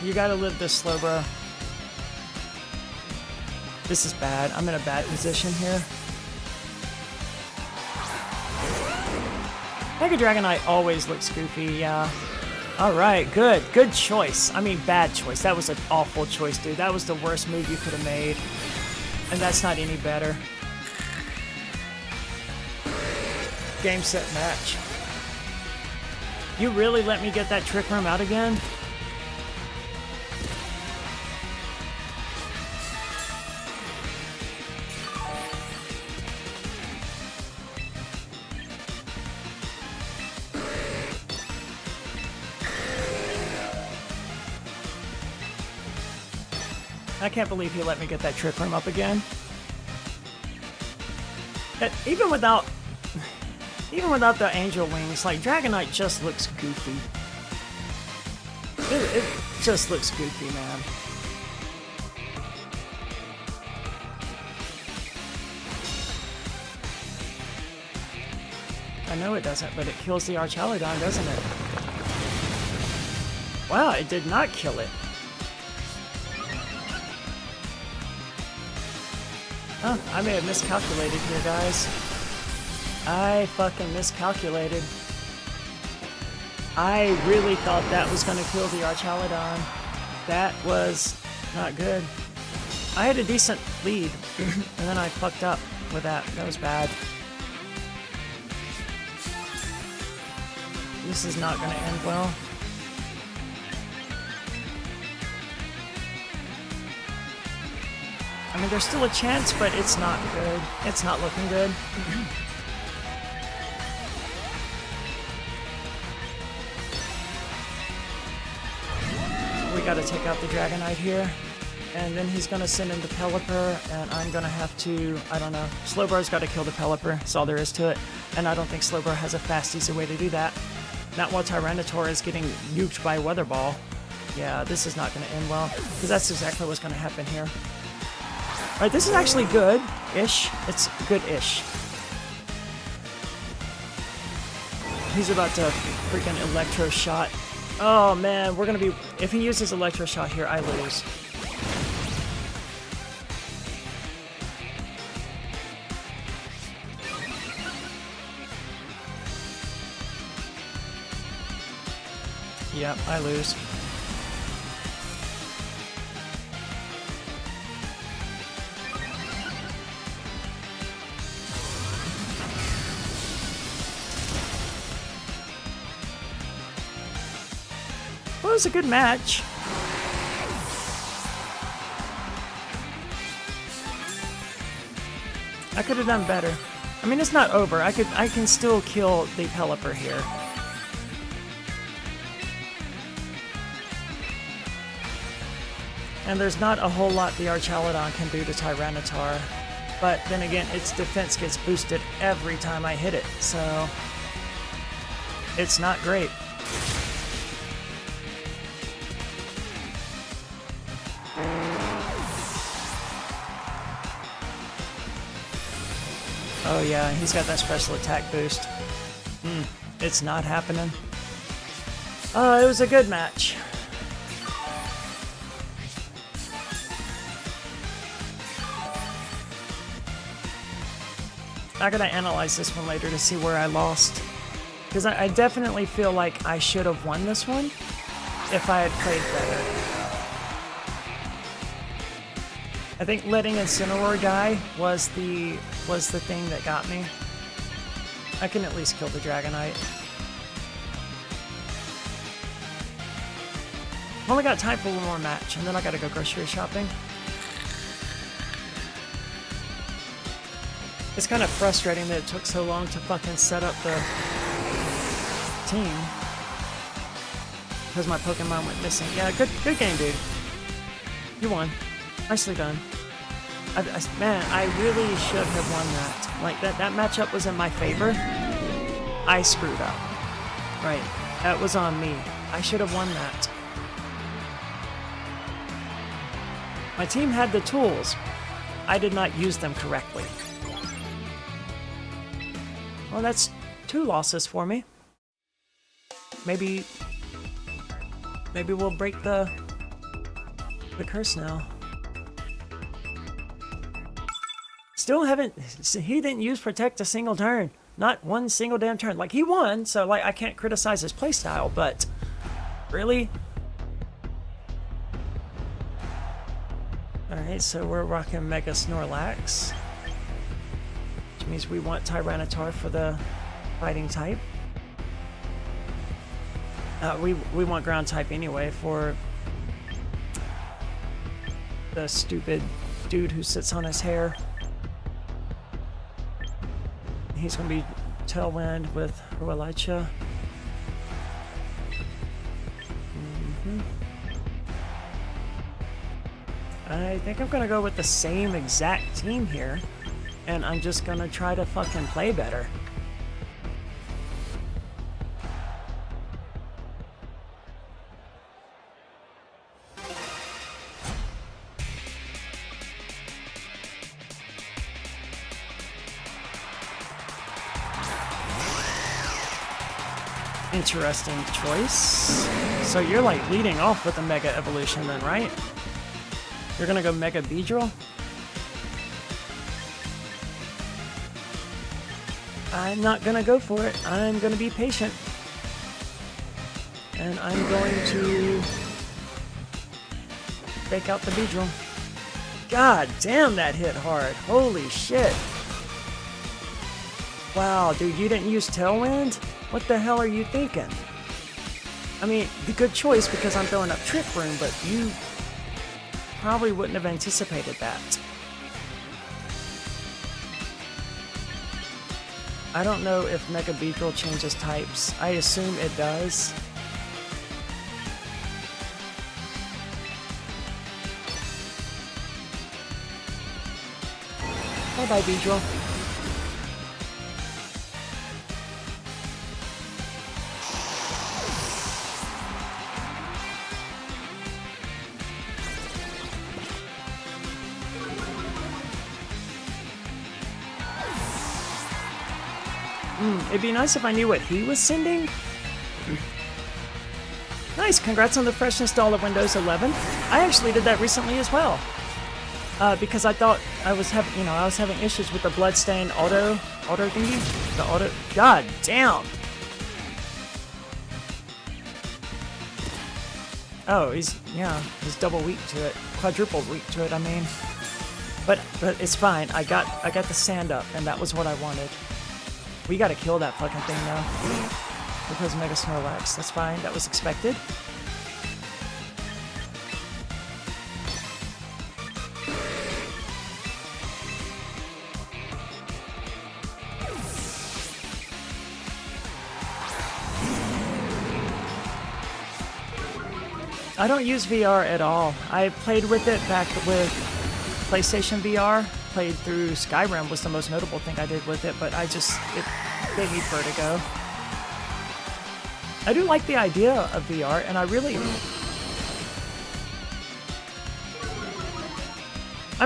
You gotta live this slow, bro. This is bad. I'm in a bad position here. Mega Dragonite always looks goofy, yeah. Alright, good. Good choice. I mean, bad choice. That was an awful choice, dude. That was the worst move you could have made. And that's not any better. Game, set, match. You really let me get that Trick Room out again? I can't believe he let me get that Trick Room up again. Even without the Angel Wings, like, Dragonite just looks goofy. It just looks goofy, man. I know it doesn't, but it kills the Archaludon, doesn't it? Wow, it did not kill it. Huh, I may have miscalculated here, guys. I fucking miscalculated. I really thought that was gonna kill the Archaludon. That was not good. I had a decent lead, and then I fucked up with that. That was bad. This is not gonna end well. I mean, there's still a chance, but it's not good. It's not looking good. We gotta take out the Dragonite here. And then he's gonna send in the Pelipper, and I'm gonna have to, I don't know. Slowbro's gotta kill the Pelipper, that's all there is to it. And I don't think Slowbro has a fast, easy way to do that. Not while Tyranitar is getting nuked by Weather Ball. Yeah, this is not gonna end well, because that's exactly what's gonna happen here. Alright, this is actually good-ish. It's good-ish. He's about to freaking Electro Shot. Oh man, we're gonna be... If he uses Electro Shot here, I lose. Yep, I lose. Well, it was a good match. I could have done better. I mean, it's not over. I can still kill the Pelipper here. And there's not a whole lot the Archaludon can do to Tyranitar. But then again, its defense gets boosted every time I hit it, so it's not great. Oh yeah, he's got that special attack boost. It's not happening. It was a good match. I gotta analyze this one later to see where I lost. Because I definitely feel like I should have won this one if I had played better. I think letting Incineroar die was the thing that got me. I can at least kill the Dragonite. I've only got time for one more match, and then I gotta go grocery shopping. It's kind of frustrating that it took so long to fucking set up the team. Because my Pokemon went missing. Yeah, good game, dude. You won. Nicely done. Man, I really should have won that. Like, that matchup was in my favor. I screwed up. Right. That was on me. I should have won that. My team had the tools. I did not use them correctly. Well, that's 2 losses for me. Maybe we'll break the curse now. Still haven't. He didn't use Protect a single turn. Not one single damn turn. Like, he won, so like I can't criticize his playstyle, but really? Alright, so we're rocking Mega Snorlax. Which means we want Tyranitar for the fighting type. We want ground type anyway for the stupid dude who sits on his hair. He's going to be Tailwind with Hualicha. I think I'm going to go with the same exact team here. And I'm just going to try to fucking play better. Interesting choice. So you're like leading off with a Mega Evolution then, right? You're gonna go Mega Beedrill? I'm not gonna go for it. I'm gonna be patient. And I'm going to fake out the Beedrill. God damn, that hit hard. Holy shit. Wow, dude, you didn't use Tailwind? What the hell are you thinking? I mean, the good choice because I'm throwing up Trick Room, but you probably wouldn't have anticipated that. I don't know if Mega Beedrill changes types. I assume it does. Bye-bye, Beedrill. It'd be nice if I knew what he was sending. Nice, congrats on the fresh install of Windows 11. I actually did that recently as well. Because I thought I was having issues with the Bloodstained auto thingy. The auto, god damn. Oh, he's double weak to it, quadruple weak to it. I mean, but it's fine. I got the sand up, and that was what I wanted. We gotta kill that fucking thing now. Because Mega Snorlax. That's fine. That was expected. I don't use VR at all. I played with it back with PlayStation VR. Played through Skyrim was the most notable thing I did with it, but it gave me vertigo. I do like the idea of VR, and I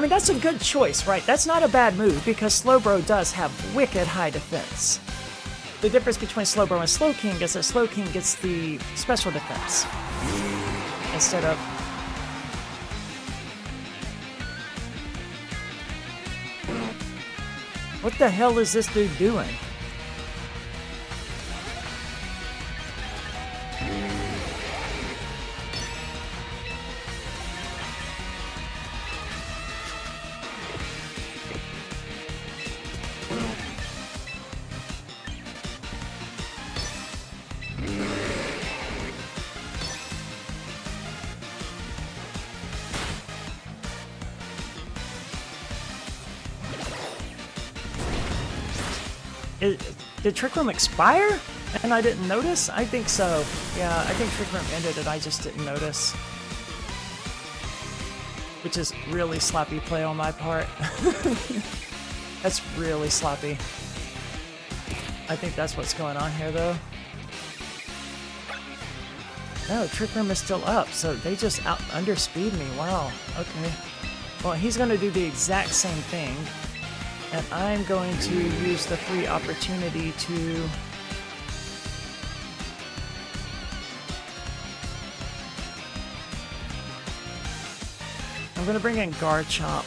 mean, that's a good choice, right? That's not a bad move, because Slowbro does have wicked high defense. The difference between Slowbro and Slowking is that Slowking gets the special defense instead of... What the hell is this dude doing? Did Trick Room expire? And I didn't notice? I think so. Yeah, I think Trick Room ended and I just didn't notice. Which is really sloppy play on my part. That's really sloppy. I think that's what's going on here, though. No, Trick Room is still up, so they just underspeed me. Wow, okay. Well, he's going to do the exact same thing. And I'm going to use the free opportunity to... I'm going to bring in Garchomp.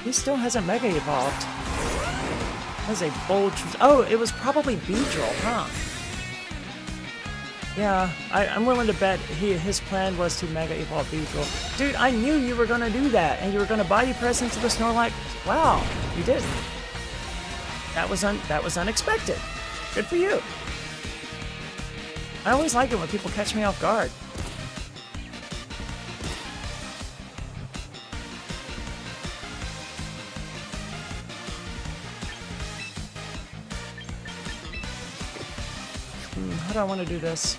He still hasn't Mega Evolved. That was a bold choice. Oh, it was probably Beedrill, huh? Yeah, I'm willing to bet his plan was to Mega Evolve Beedrill. Dude, I knew you were going to do that, and you were going to buy your present to the Snorlax. Wow, you didn't. That was unexpected. Good for you. I always like it when people catch me off guard. How do I want to do this?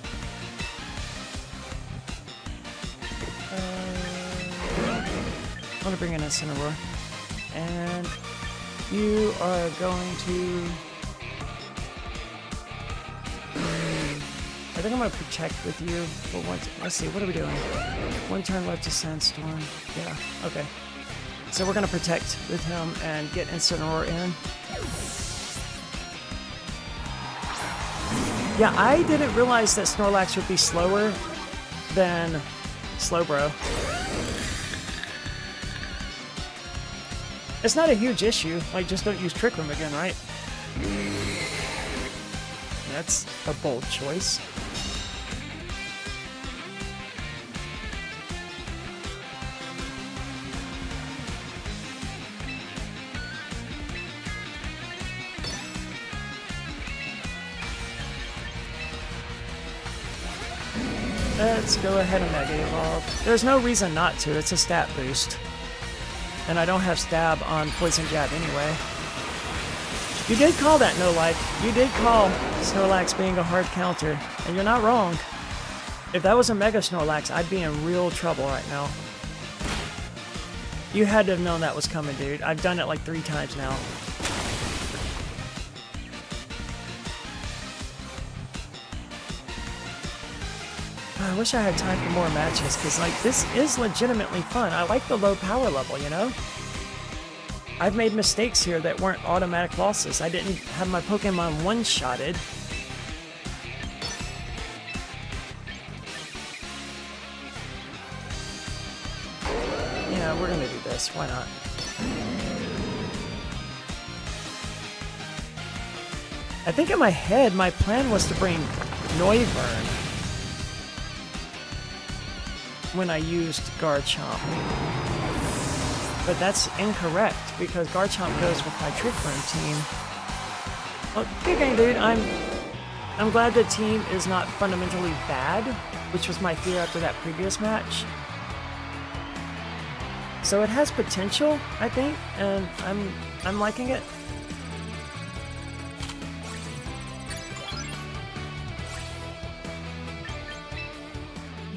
I want to bring in a Incineroar. And you are going to... I think I'm going to protect with you for once. Let's see, what are we doing? One turn left to Sandstorm. Yeah, okay. So we're going to protect with him and get Incineroar in. Yeah, I didn't realize that Snorlax would be slower than Slowbro. It's not a huge issue. Like, just don't use Trick Room again, right? That's a bold choice. Let's go ahead and Mega Evolve. There's no reason not to. It's a stat boost. And I don't have Stab on Poison Jab anyway. You did call that no life. You did call Snorlax being a hard counter. And you're not wrong. If that was a Mega Snorlax, I'd be in real trouble right now. You had to have known that was coming, dude. I've done it like 3 times now. I wish I had time for more matches, because, like, this is legitimately fun. I like the low power level, you know? I've made mistakes here that weren't automatic losses. I didn't have my Pokemon one-shotted. Yeah, we're gonna do this. Why not? I think in my head, my plan was to bring Noivern when I used Garchomp. But that's incorrect, because Garchomp goes with my Trick Room team. Well, good game, dude. I'm glad the team is not fundamentally bad, which was my fear after that previous match. So it has potential, I think, and I'm liking it.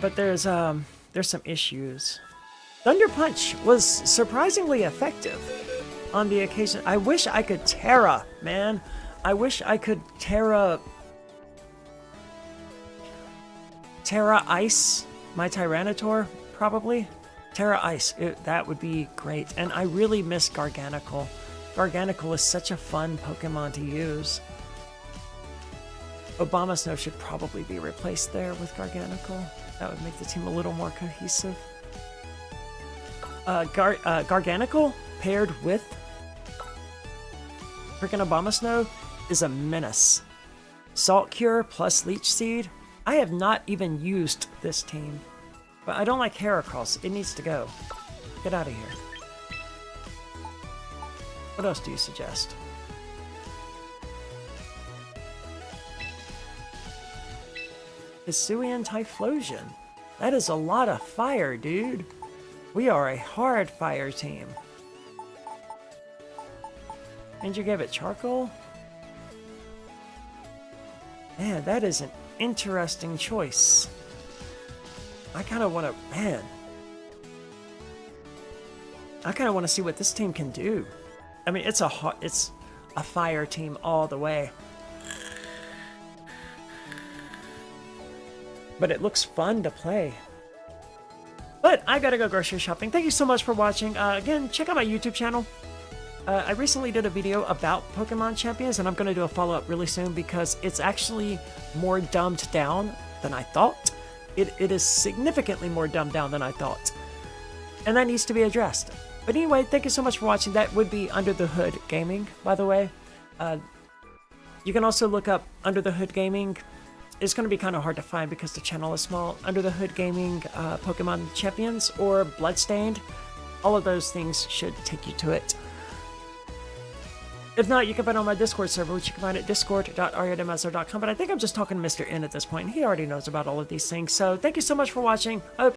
but there's some issues. Thunder Punch was surprisingly effective on the occasion. I wish I could Terra, man. I wish I could Terra Ice my Tyranitar, probably. Terra Ice, that would be great. And I really miss Garganical. Garganical is such a fun Pokemon to use. Obama Snow should probably be replaced there with Garganical. That would make the team a little more cohesive. Garganical paired with freaking Obama Snow is a menace. Salt Cure plus Leech Seed. I have not even used this team. But I don't like Heracross. It needs to go. Get out of here. What else do you suggest? Hisuian Typhlosion. That is a lot of fire, dude. We are a hard fire team. And you gave it Charcoal? Man, that is an interesting choice. I kind of want to, man. I kind of want to see what this team can do. I mean, it's a fire team all the way. But it looks fun to play. But I gotta go grocery shopping. Thank you so much for watching. Again, check out my YouTube channel. I recently did a video about Pokemon Champions, and I'm gonna do a follow-up really soon because it's actually more dumbed down than I thought. It is significantly more dumbed down than I thought. And that needs to be addressed. But anyway, thank you so much for watching. That would be Under the Hood Gaming, by the way. You can also look up Under the Hood Gaming. It's going to be kind of hard to find because the channel is small. Under the Hood Gaming Pokemon Champions or Bloodstained. All of those things should take you to it. If not, you can find it on my Discord server, which you can find at discord.ariademazzo.com. But I think I'm just talking to Mr. N at this point. He already knows about all of these things. So thank you so much for watching. I hope